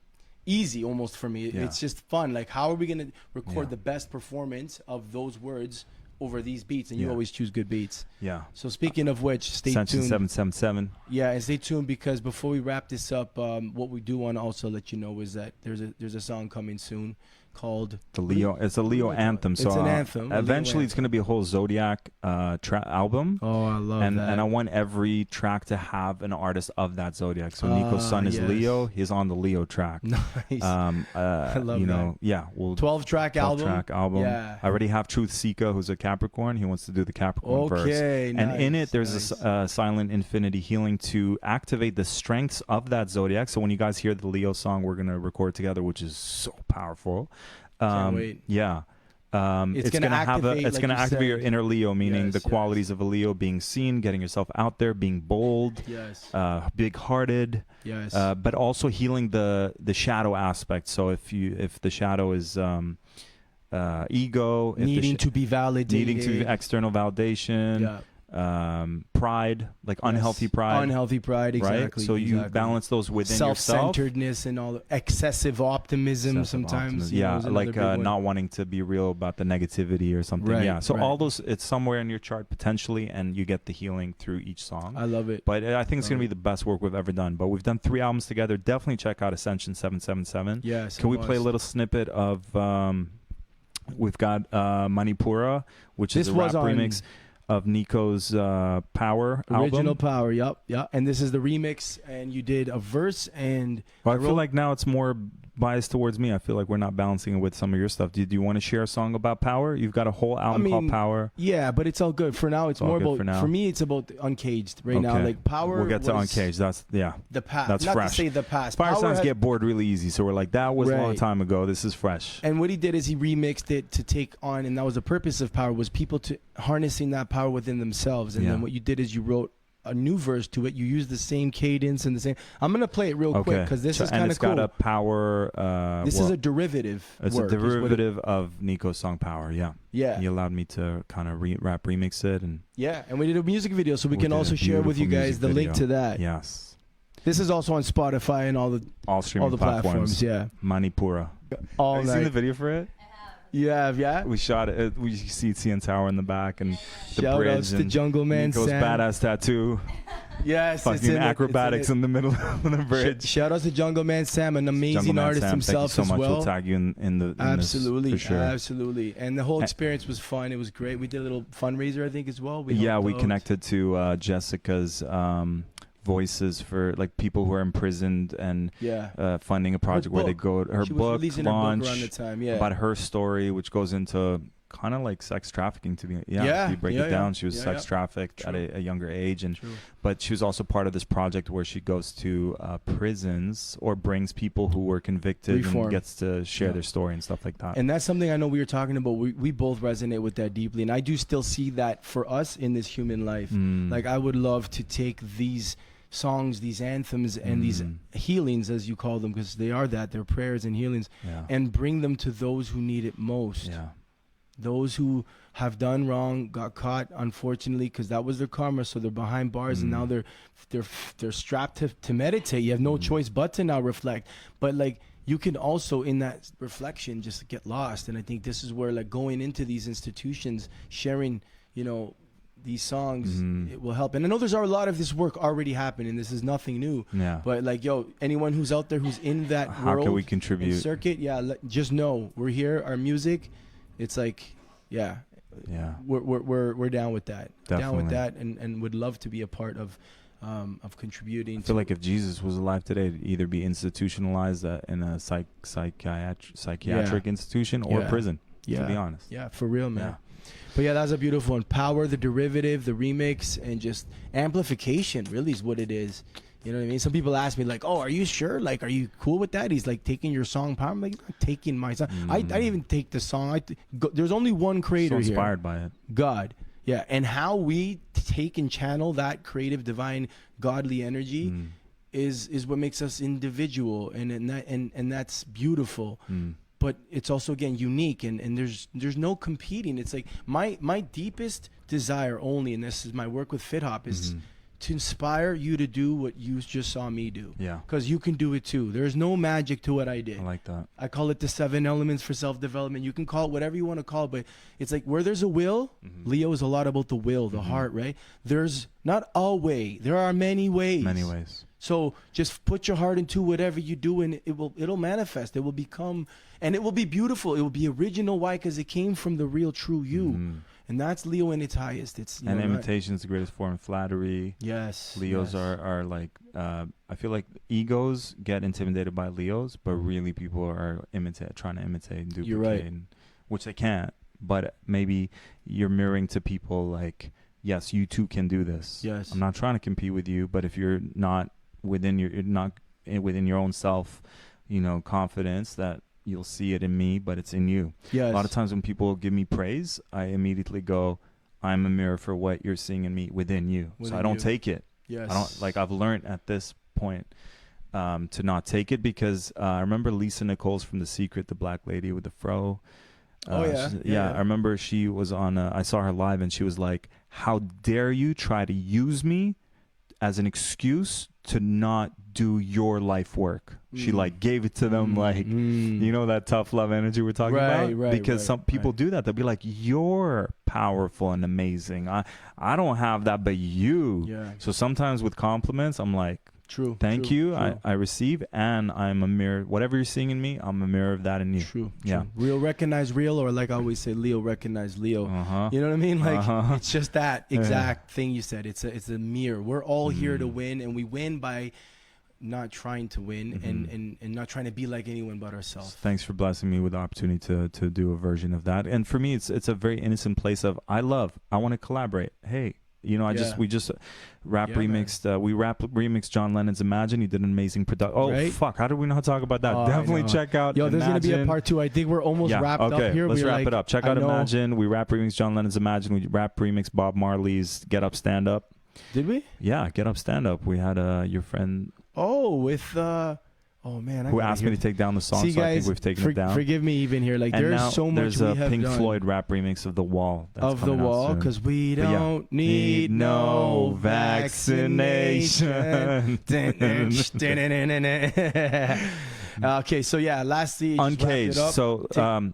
easy almost for me. It's just fun. Like, how are we gonna record the best performance of those words over these beats? And you always choose good beats. Yeah. So speaking of which, stay Ascension tuned. 777. Yeah, and stay tuned, because before we wrap this up, what we do want to also let you know is that there's a song coming soon called the Leo. It's a Leo anthem. It's so an anthem. Eventually, it's going to be a whole Zodiac album. Oh, I love that. And I want every track to have an artist of that Zodiac. So Niko's son is Leo. He's on the Leo track. Nice. I love that. Yeah. 12-track album. Yeah. I already have Truth Sika, who's a Capricorn. He wants to do the Capricorn verse. Okay. And in it, there's a silent infinity healing to activate the strengths of that Zodiac. So when you guys hear the Leo song, we're going to record together, which is so powerful. Can't wait. Yeah. It's going to activate your inner Leo, meaning the qualities of a Leo: being seen, getting yourself out there, being bold, big-hearted, but also healing the shadow aspect. So if the shadow is ego, needing to be validated, needing to external validation, pride, like unhealthy pride, exactly. Right? So you balance those within yourself. Self-centeredness and all the excessive optimism sometimes. Like not wanting to be real about the negativity or something. So all those, it's somewhere in your chart potentially, and you get the healing through each song. I love it. But I think it's going to be the best work we've ever done. But we've done 3 albums together. Definitely check out Ascension 777. Yes. Can we play a little snippet of, we've got Manipura, which is a rap remix of Niko's Power Original album. Power, yep. And this is the remix, and you did a verse and... Well, I feel like now it's more biased towards me. I feel like we're not balancing it with some of your stuff. Do you want to share a song about Power? You've got a whole album called Power. Yeah, but it's all good. For now, it's more about... For me, it's about Uncaged right now. Like, Power We'll get to Uncaged. That's, the past. That's not fresh. To say the past. Fire Signs get bored really easy, so we're like, that was a long time ago. This is fresh. And what he did is he remixed it to take on, and that was the purpose of Power, was people to harnessing that power within themselves. And then what you did is you wrote a new verse to it. You use the same cadence and the same. I'm gonna play it real quick because this is kind of cool. And it's got a power. This is a derivative. It's a derivative of Niko's song Power. Yeah. He allowed me to kind of rap remix it and. Yeah, and we did a music video, so we can also share with you guys the link to that. Yes. This is also on Spotify and all streaming platforms. Yeah. Manipura. Have you seen the video for it? You have, yeah? We shot it. We see CN Tower in the back and the Shout bridge. Outs to Jungle Man Niko's Sam. badass tattoo. Yes. Fucking acrobatics in the middle of the bridge. Shout out to Jungle Man Sam, an amazing artist himself Thank you so much. well. We'll tag you in the Absolutely. This for sure. Absolutely. And the whole experience was fun. It was great. We did a little fundraiser, I think, as well. We connected to Jessica's voices for like people who are imprisoned and funding a project where they go her book launch about her story, which goes into kind of like sex trafficking to be if you break it down. She was sex trafficked at a younger age, and but she was also part of this project where she goes to prisons or brings people who were convicted and gets to share their story and stuff like that. And that's something I know we were talking about. We both resonate with that deeply, and I do still see that for us in this human life. Like, I would love to take these songs, these anthems, and these healings, as you call them, because they are they're prayers and healings, and bring them to those who need it most. Those who have done wrong, got caught, unfortunately, because that was their karma, so they're behind bars, and now they're strapped to meditate. You have no choice but to now reflect. But like, you can also in that reflection just get lost. And I think this is where, like, going into these institutions, sharing, these songs, it will help. And I know there's a lot of this work already happening. This is nothing new. But like, anyone who's out there who's in that how can we contribute circuit? Just know we're here. Our music, it's like Yeah. Yeah. We're down with that. Definitely. Down with that, and would love to be a part of contributing. I feel like if Jesus was alive today, it'd either be institutionalized in a psychiatric institution or prison. To be honest. Yeah, for real, man. But yeah, that's a beautiful one. Power, the derivative, the remix, and just amplification really is what it is. You know what I mean? Some people ask me like, "Oh, are you sure? Like, are you cool with that?" He's like, taking your song power. I'm like, I'm not taking my song. I didn't even take the song. There's only one creator so inspired here. by it. God. Yeah, and how we take and channel that creative, divine, godly energy is what makes us individual, and that's beautiful. But it's also, again, unique, and there's no competing. It's like my deepest desire only, and this is my work with Fit Hop, is to inspire you to do what you just saw me do. Yeah. Because you can do it too. There's no magic to what I did. I like that. I call it the 7 elements for self-development. You can call it whatever you want to call it, but it's like where there's a will, Leo is a lot about the will, the heart, right? There's not a way. There are many ways. Many ways. So just put your heart into whatever you do, and it'll manifest. It will become, and it will be beautiful. It will be original. Why? Because it came from the real, true you. And that's Leo in its highest. It's imitation is the greatest form of flattery. Yes. Leos are like I feel like egos get intimidated by Leos, but really people are trying to imitate and duplicate. You're right. Which they can't. But maybe you're mirroring to people like, yes, you too can do this. Yes. I'm not trying to compete with you, but if you're not within your own self, confidence, that you'll see it in me, but it's in you. Yes. A lot of times when people give me praise, I immediately go, I'm a mirror for what you're seeing in me within you. So I don't take it. Yes. I've learned at this point to not take it, because I remember Lisa Nichols from The Secret, the black lady with the fro. Yeah. I remember she was on, I saw her live, and she was like, how dare you try to use me as an excuse to not do your life work. She like gave it to them, like, that tough love energy we're talking about. Right. Because some people do that. They'll be like, you're powerful and amazing. I don't have that, but you. Yeah. So sometimes with compliments, I'm like, thank you. True. I receive, and I'm a mirror. Whatever you're seeing in me, I'm a mirror of that in you. True. Yeah. Real recognize real, or like I always say, Leo recognize Leo. You know what I mean? Like it's just that exact thing you said. It's a mirror. We're all here to win, and we win by not trying to win and not trying to be like anyone but ourselves. Thanks for blessing me with the opportunity to do a version of that. And for me, it's a very innocent place of I want to collaborate. Hey, we just remixed John Lennon's Imagine. He did an amazing production. Oh, right? Fuck. How did we not talk about that? Definitely check out there's going to be a part 2. I think we're almost wrapped up here. Let's wrap it up. Check out Imagine. We rap remix John Lennon's Imagine. We rap remix Bob Marley's Get Up, Stand Up. Did we? Yeah, Get Up, Stand Up. We had your friend. Oh, with man, who asked me to take down the song. See, so guys, I think we've taken it down. Forgive me even here. Like, and there's so much we have done. There's a Pink Floyd rap remix of The Wall. Of The Wall, because we don't need no vaccination. Okay, so lastly, Uncaged. So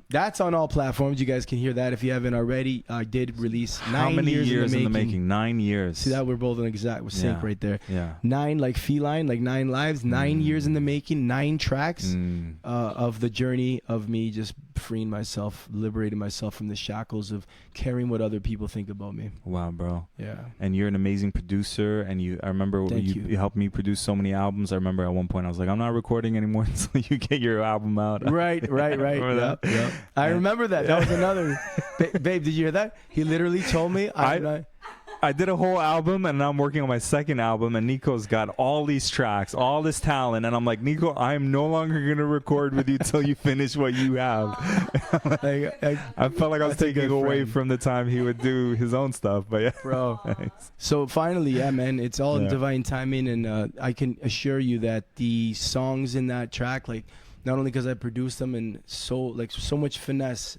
that's on all platforms. You guys can hear that if you haven't already. I did release 9 How many years in the making? 9 years. See that? We're both in exact sync right there. Yeah. 9 like feline, like 9 lives. 9 years in the making. 9 tracks of the journey of me just freeing myself, liberating myself from the shackles of caring what other people think about me. Wow, bro. Yeah. And you're an amazing producer. And I remember you helped me produce so many albums. I remember at one point I was like, I'm not recording anymore until you get your album out. Right. Remember that? Yep. I remember that. That was another. Babe, did you hear that? He literally told me I did a whole album, and now I'm working on my second album, and Niko's got all these tracks, all this talent, and I'm like, Niko, I'm no longer going to record with you till you finish what you have. I felt like I was taking away from the time he would do his own stuff, but yeah. Bro. So finally, man, it's all in divine timing, and I can assure you that the songs in that track, like, not only because I produced them and so much finesse,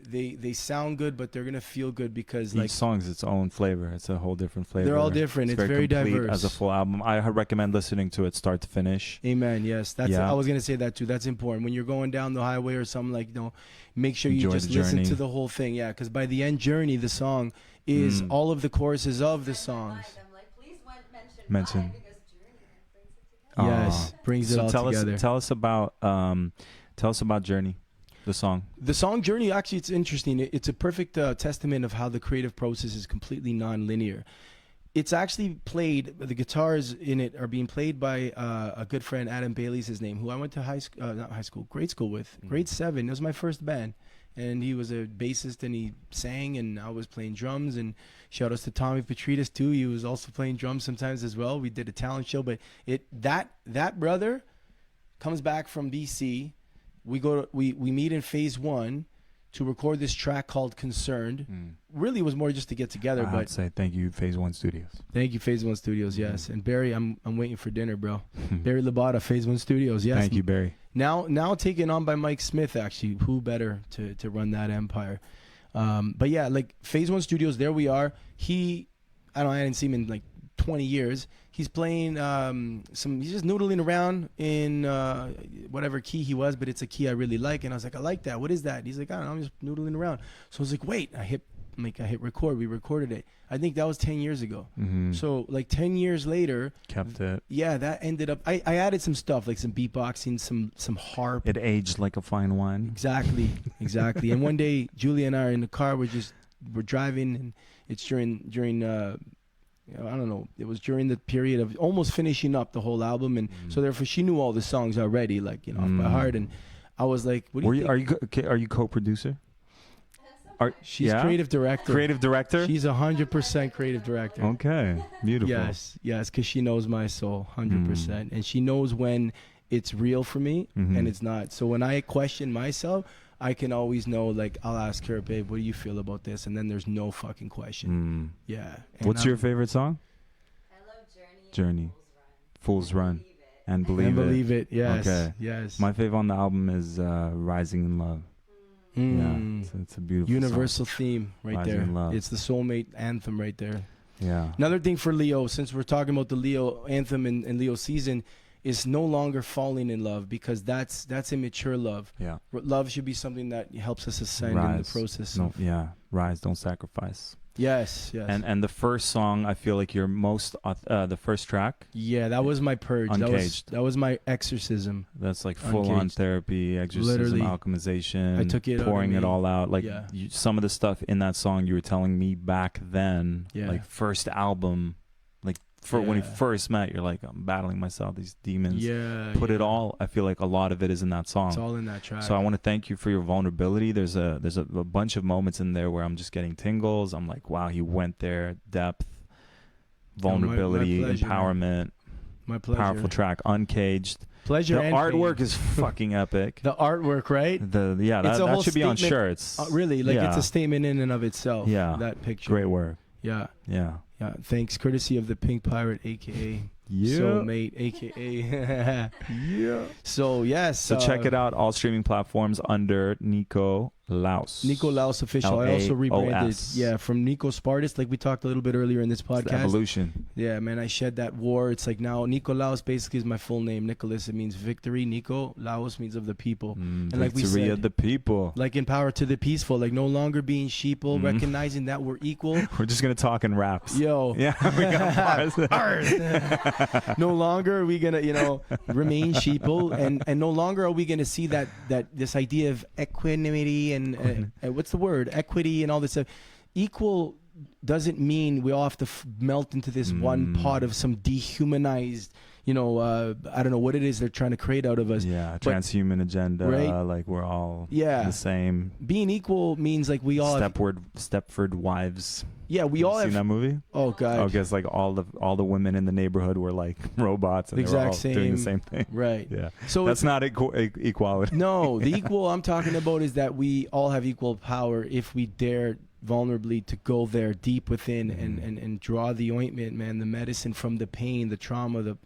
they sound good, but they're gonna feel good because each song's its own flavor. It's a whole different flavor. They're all different. It's very diverse. As a full album, I recommend listening to it start to finish. Amen. Yes, I was gonna say that too. That's important when you're going down the highway or something, like, make sure you just listen to the whole thing. Yeah, because by the end journey, the song is all of the choruses of the songs. Mention. Yes, brings it all together. Tell us about Journey. the song? The song Journey, actually, it's interesting. It's a perfect testament of how the creative process is completely non-linear. It's actually played, the guitars in it are being played by a good friend, Adam Bailey's his name, who I went to grade school with, grade 7. It was my first band. And he was a bassist and he sang, and I was playing drums. And shout outs to Tommy Petritas too. He was also playing drums sometimes as well. We did a talent show, but that brother comes back from BC. We meet in phase 1 to record this track called Concerned. Really, it was more just to get together. I'd say thank you, Phase 1 Studios. Thank you, Phase 1 Studios, yes. And Barry, I'm waiting for dinner, bro. Barry Labata, Phase 1 Studios, yes. Thank you, Barry. Now taken on by Mike Smith, actually. Who better to run that empire? But yeah, like Phase 1 Studios, there we are. I didn't see him in like 20 years. He's playing he's just noodling around in whatever key he was, but it's a key I really like. And I was like, I like that. What is that? He's like, I don't know, I'm just noodling around. So I was like, wait, I hit record. We recorded it. I think that was 10 years ago. So like 10 years later, kept it. Yeah, that ended up. I added some stuff like some beatboxing, some harp. It aged like a fine wine. Exactly. And one day, Julia and I are in the car. We're driving, and it's during I don't know. It was during the period of almost finishing up the whole album, and so therefore she knew all the songs already, like off by heart. And I was like, "What do you think?" Are you co-producer? She's creative director. Creative director. She's 100% creative director. Okay, beautiful. Yes, because she knows my soul 100%, and she knows when it's real for me and it's not. So when I question myself, I can always know, like, I'll ask her, babe, what do you feel about this? And then there's no fucking question. Yeah. And what's your favorite song? I love Journey. Fool's Run. And Believe It. Yes. Okay. Yes. My favorite on the album is Rising in Love. Yeah, it's a beautiful universal song. Theme right Rising there. in Love. It's the soulmate anthem right there. Yeah. Another thing for Leo, since we're talking about the Leo anthem and Leo season, is no longer falling in love, because that's immature love. Yeah. Love should be something that helps us ascend in the process. Rise, don't sacrifice. Yes. And the first song, I feel like your most the first track. Yeah, that was my purge. Uncaged. That was my exorcism. That's like full on therapy, exorcism, literally, alchemization. I took it pouring out of it me. all out. Like some of the stuff in that song, you were telling me back then, like first album, like when we first met, you're like, I'm battling myself, these demons. Put it all. I feel like a lot of it is in that song. It's all in that track. So I want to thank you for your vulnerability. There's a bunch of moments in there where I'm just getting tingles. I'm like, wow, he went there. Depth, vulnerability, my pleasure, empowerment. Man. My pleasure. Powerful track, Uncaged. Pleasure. The and artwork pain. is fucking epic. The artwork, right? That should be on shirts. Really, like it's a statement in and of itself. Yeah, that picture. Great work. Yeah. Thanks, courtesy of the Pink Pirate, aka Soulmate, aka So yes. So check it out. All streaming platforms under Niko Laus. Niko Laus official. I also rebranded. Yeah, from Niko Spartus, like we talked a little bit earlier in this podcast. It's the evolution. Yeah, man. I shed that war. It's like now Niko Laus basically is my full name. Nicholas, it means victory. Niko Laus means of the people. And like we said, of the people. Like in power to the peaceful. Like no longer being sheeple, recognizing that we're equal. We're just gonna talk in raps. Yo. Yeah. We got bars. No longer are we gonna, remain sheeple, and no longer are we gonna see that this idea of equanimity and what's the word, equity and all this stuff. Equal doesn't mean we all have to melt into this one pot of some dehumanized, I don't know what it is they're trying to create out of us. Yeah, transhuman agenda. Right? Like we're all the same. Being equal means like we all Stepford Wives. Yeah, we all have seen that movie. Oh God! I guess like all the women in the neighborhood were like robots, and they were all doing the same thing. Right. Yeah. So that's not equality. No, the equal I'm talking about is that we all have equal power if we dare vulnerably to go there deep within and draw the ointment, man, the medicine from the pain, the trauma,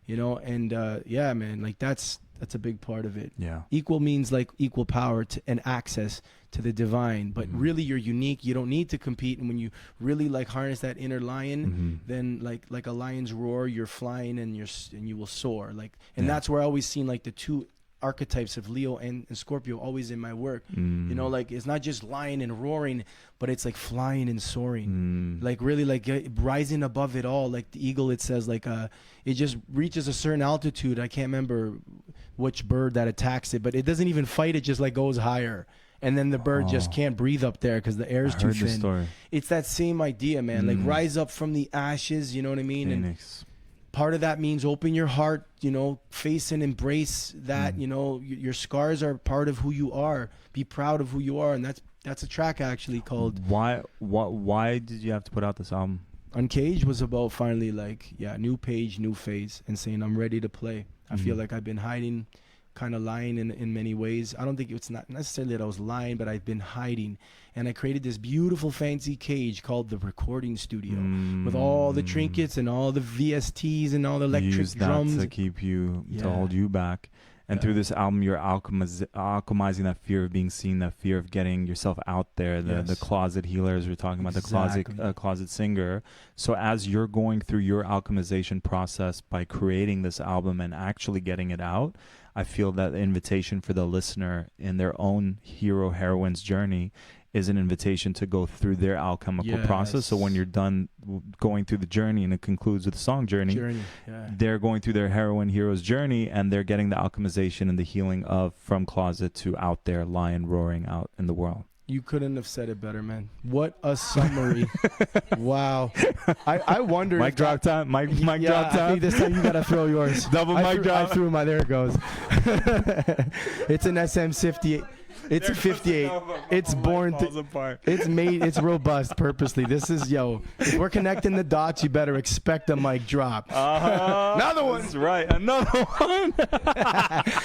man, like that's a big part of it. Yeah. Equal means like equal power and access to the divine, but really you're unique. You don't need to compete. And when you really like harness that inner lion, then like a lion's roar, you're flying and you will soar. Like, and that's where I always seen like the two archetypes of Leo and Scorpio always in my work. You know, like it's not just lying and roaring, but it's like flying and soaring, like really like rising above it all. Like the eagle, it says like it just reaches a certain altitude. I can't remember which bird that attacks it, but it doesn't even fight. It just like goes higher. And then the bird just can't breathe up there because the air is too thin. It's that same idea, man. Like rise up from the ashes, you know what I mean? Phoenix. And part of that means open your heart, you know, face and embrace that, you know, your scars are part of who you are. Be proud of who you are. And that's a track actually called. Why did you have to put out this album? Uncaged was about finally like, new page, new phase, and saying I'm ready to play. I feel like I've been hiding, kind of lying in many ways. I don't think it's not necessarily that I was lying, but I've been hiding. And I created this beautiful fancy cage called the recording studio with all the trinkets and all the VSTs and all the electric drums. That to keep you, to hold you back. And through this album, you're alchemizing that fear of being seen, that fear of getting yourself out there, the closet healers we're talking about, the closet singer. So as you're going through your alchemization process by creating this album and actually getting it out, I feel that the invitation for the listener in their own hero heroine's journey is an invitation to go through their alchemical process. So when you're done going through the journey and it concludes with the song journey, they're going through their heroine hero's journey and they're getting the alchemization and the healing of from closet to out there, lion roaring out in the world. You couldn't have said it better, man. What a summary. Wow. I wonder. Mic drop time. Mic drop time. I think this time you got to throw yours. Double mic drop. I threw my, there it goes. It's an SM58. It's a 58. It's born to. It's made. It's robust purposely. This is if we're connecting the dots, you better expect a mic drop. Another one. That's right. Another one.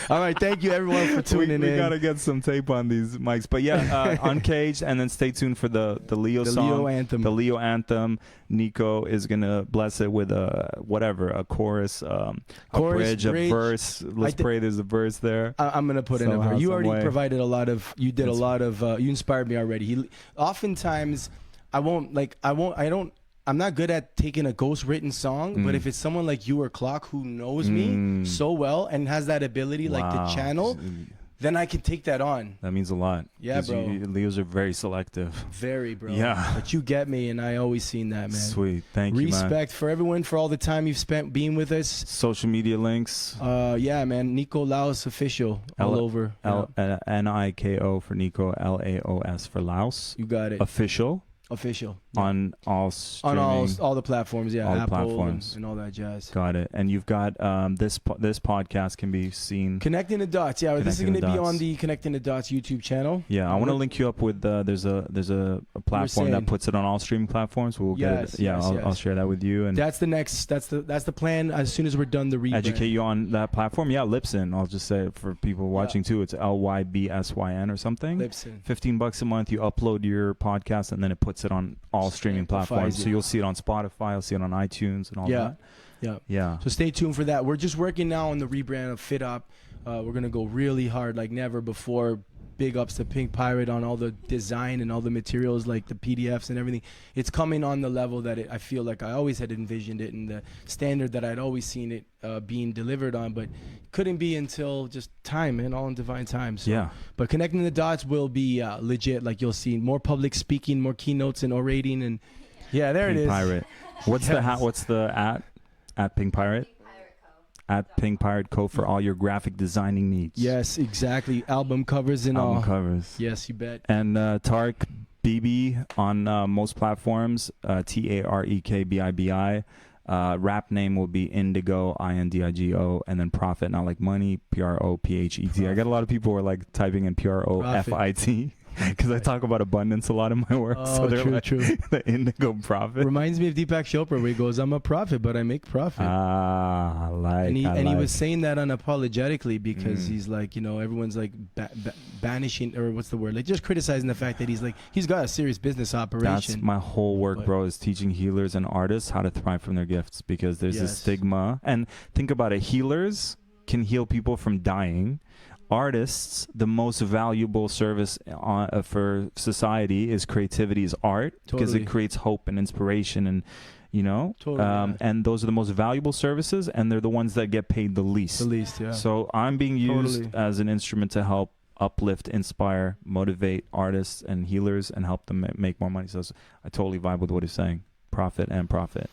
All right. Thank you everyone for tuning in. We gotta get some tape on these mics, but Uncaged, and then stay tuned for the Leo song, Leo anthem. The Leo anthem. Niko is gonna bless it with a chorus, a bridge, a verse. Let's pray there's a verse there. I'm gonna put in a verse. You already provided a lot of. You did a lot of. You inspired me already. Oftentimes, I'm not good at taking a ghost written song, but if it's someone like you or Clock who knows me so well and has that ability, like to channel, then I can take that on. That means a lot. Yeah, bro. Leos are very selective. Very, bro. Yeah. But you get me, and I always seen that, man. Sweet. Thank you, man. Respect for everyone for all the time you've spent being with us. Social media links. Yeah, man. Niko Laos official all over. Niko for Niko, Laos for Laos. You got it. Official. On all streaming, on all the platforms, all Apple platforms and all that jazz. Got it. And you've got this podcast can be seen. Connecting the Dots, this is going to be on the Connecting the Dots YouTube channel. Yeah, I want to link you up with there's a platform that puts it on all streaming platforms. We'll get it. I'll share that with you. And that's the plan. As soon as we're done the rebrand. Educate you on that platform. Yeah, Libsyn. I'll just say it for people watching too. It's LYBSYN or something. Libsyn. $15 a month. You upload your podcast and then it puts it on all streaming platforms. So you'll see it on Spotify, you'll see it on iTunes and all that. Yeah. So stay tuned for that. We're just working now on the rebrand of Fit Up. We're going to go really hard like never before. Big ups to Pink Pirate on all the design and all the materials, like the PDFs and everything. It's coming on the level that I feel like I always had envisioned it and the standard that I'd always seen it being delivered on, but couldn't be until just time, man, all in divine time. So, but Connecting the Dots will be legit. Like you'll see more public speaking, more keynotes and orating, and there Pink it is. Pirate. What's the at Pink Pirate? At Pink Pirate Co. for all your graphic designing needs. Yes, exactly. Album covers and all. Album covers. Yes, you bet. And Tarek, Bibi on most platforms. Tarek Bibi. Rap name will be Indigo, Indigo, and then Profit, not like money, Prophet. I got a lot of people who are like typing in Profit. Because I talk about abundance a lot in my work. So they're true. The Indigo Prophet. Reminds me of Deepak Chopra where he goes, I'm a prophet, but I make profit. I like. And he was saying that unapologetically because he's like, everyone's like banishing, or what's the word? Like just criticizing the fact that he's got a serious business operation. That's my whole work, bro, is teaching healers and artists how to thrive from their gifts, because there's a stigma. And think about it. Healers can heal people from dying. Artists, the most valuable service for society is creativity, is art, because it creates hope and inspiration, and you know? Totally, and those are the most valuable services, and they're the ones that get paid the least. The least, yeah. So I'm being used as an instrument to help uplift, inspire, motivate artists and healers and help them make more money. So I totally vibe with what he's saying. Profit and profit.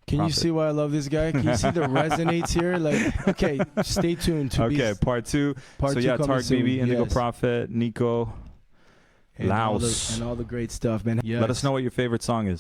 Can you see why I love this guy? Can you see the resonates here? Like, okay, stay tuned. Okay, part two. So yeah, Tarek, Bibi, Indigo, Prophet, Niko, Laos. And all the great stuff, man. Yes. Let us know what your favorite song is.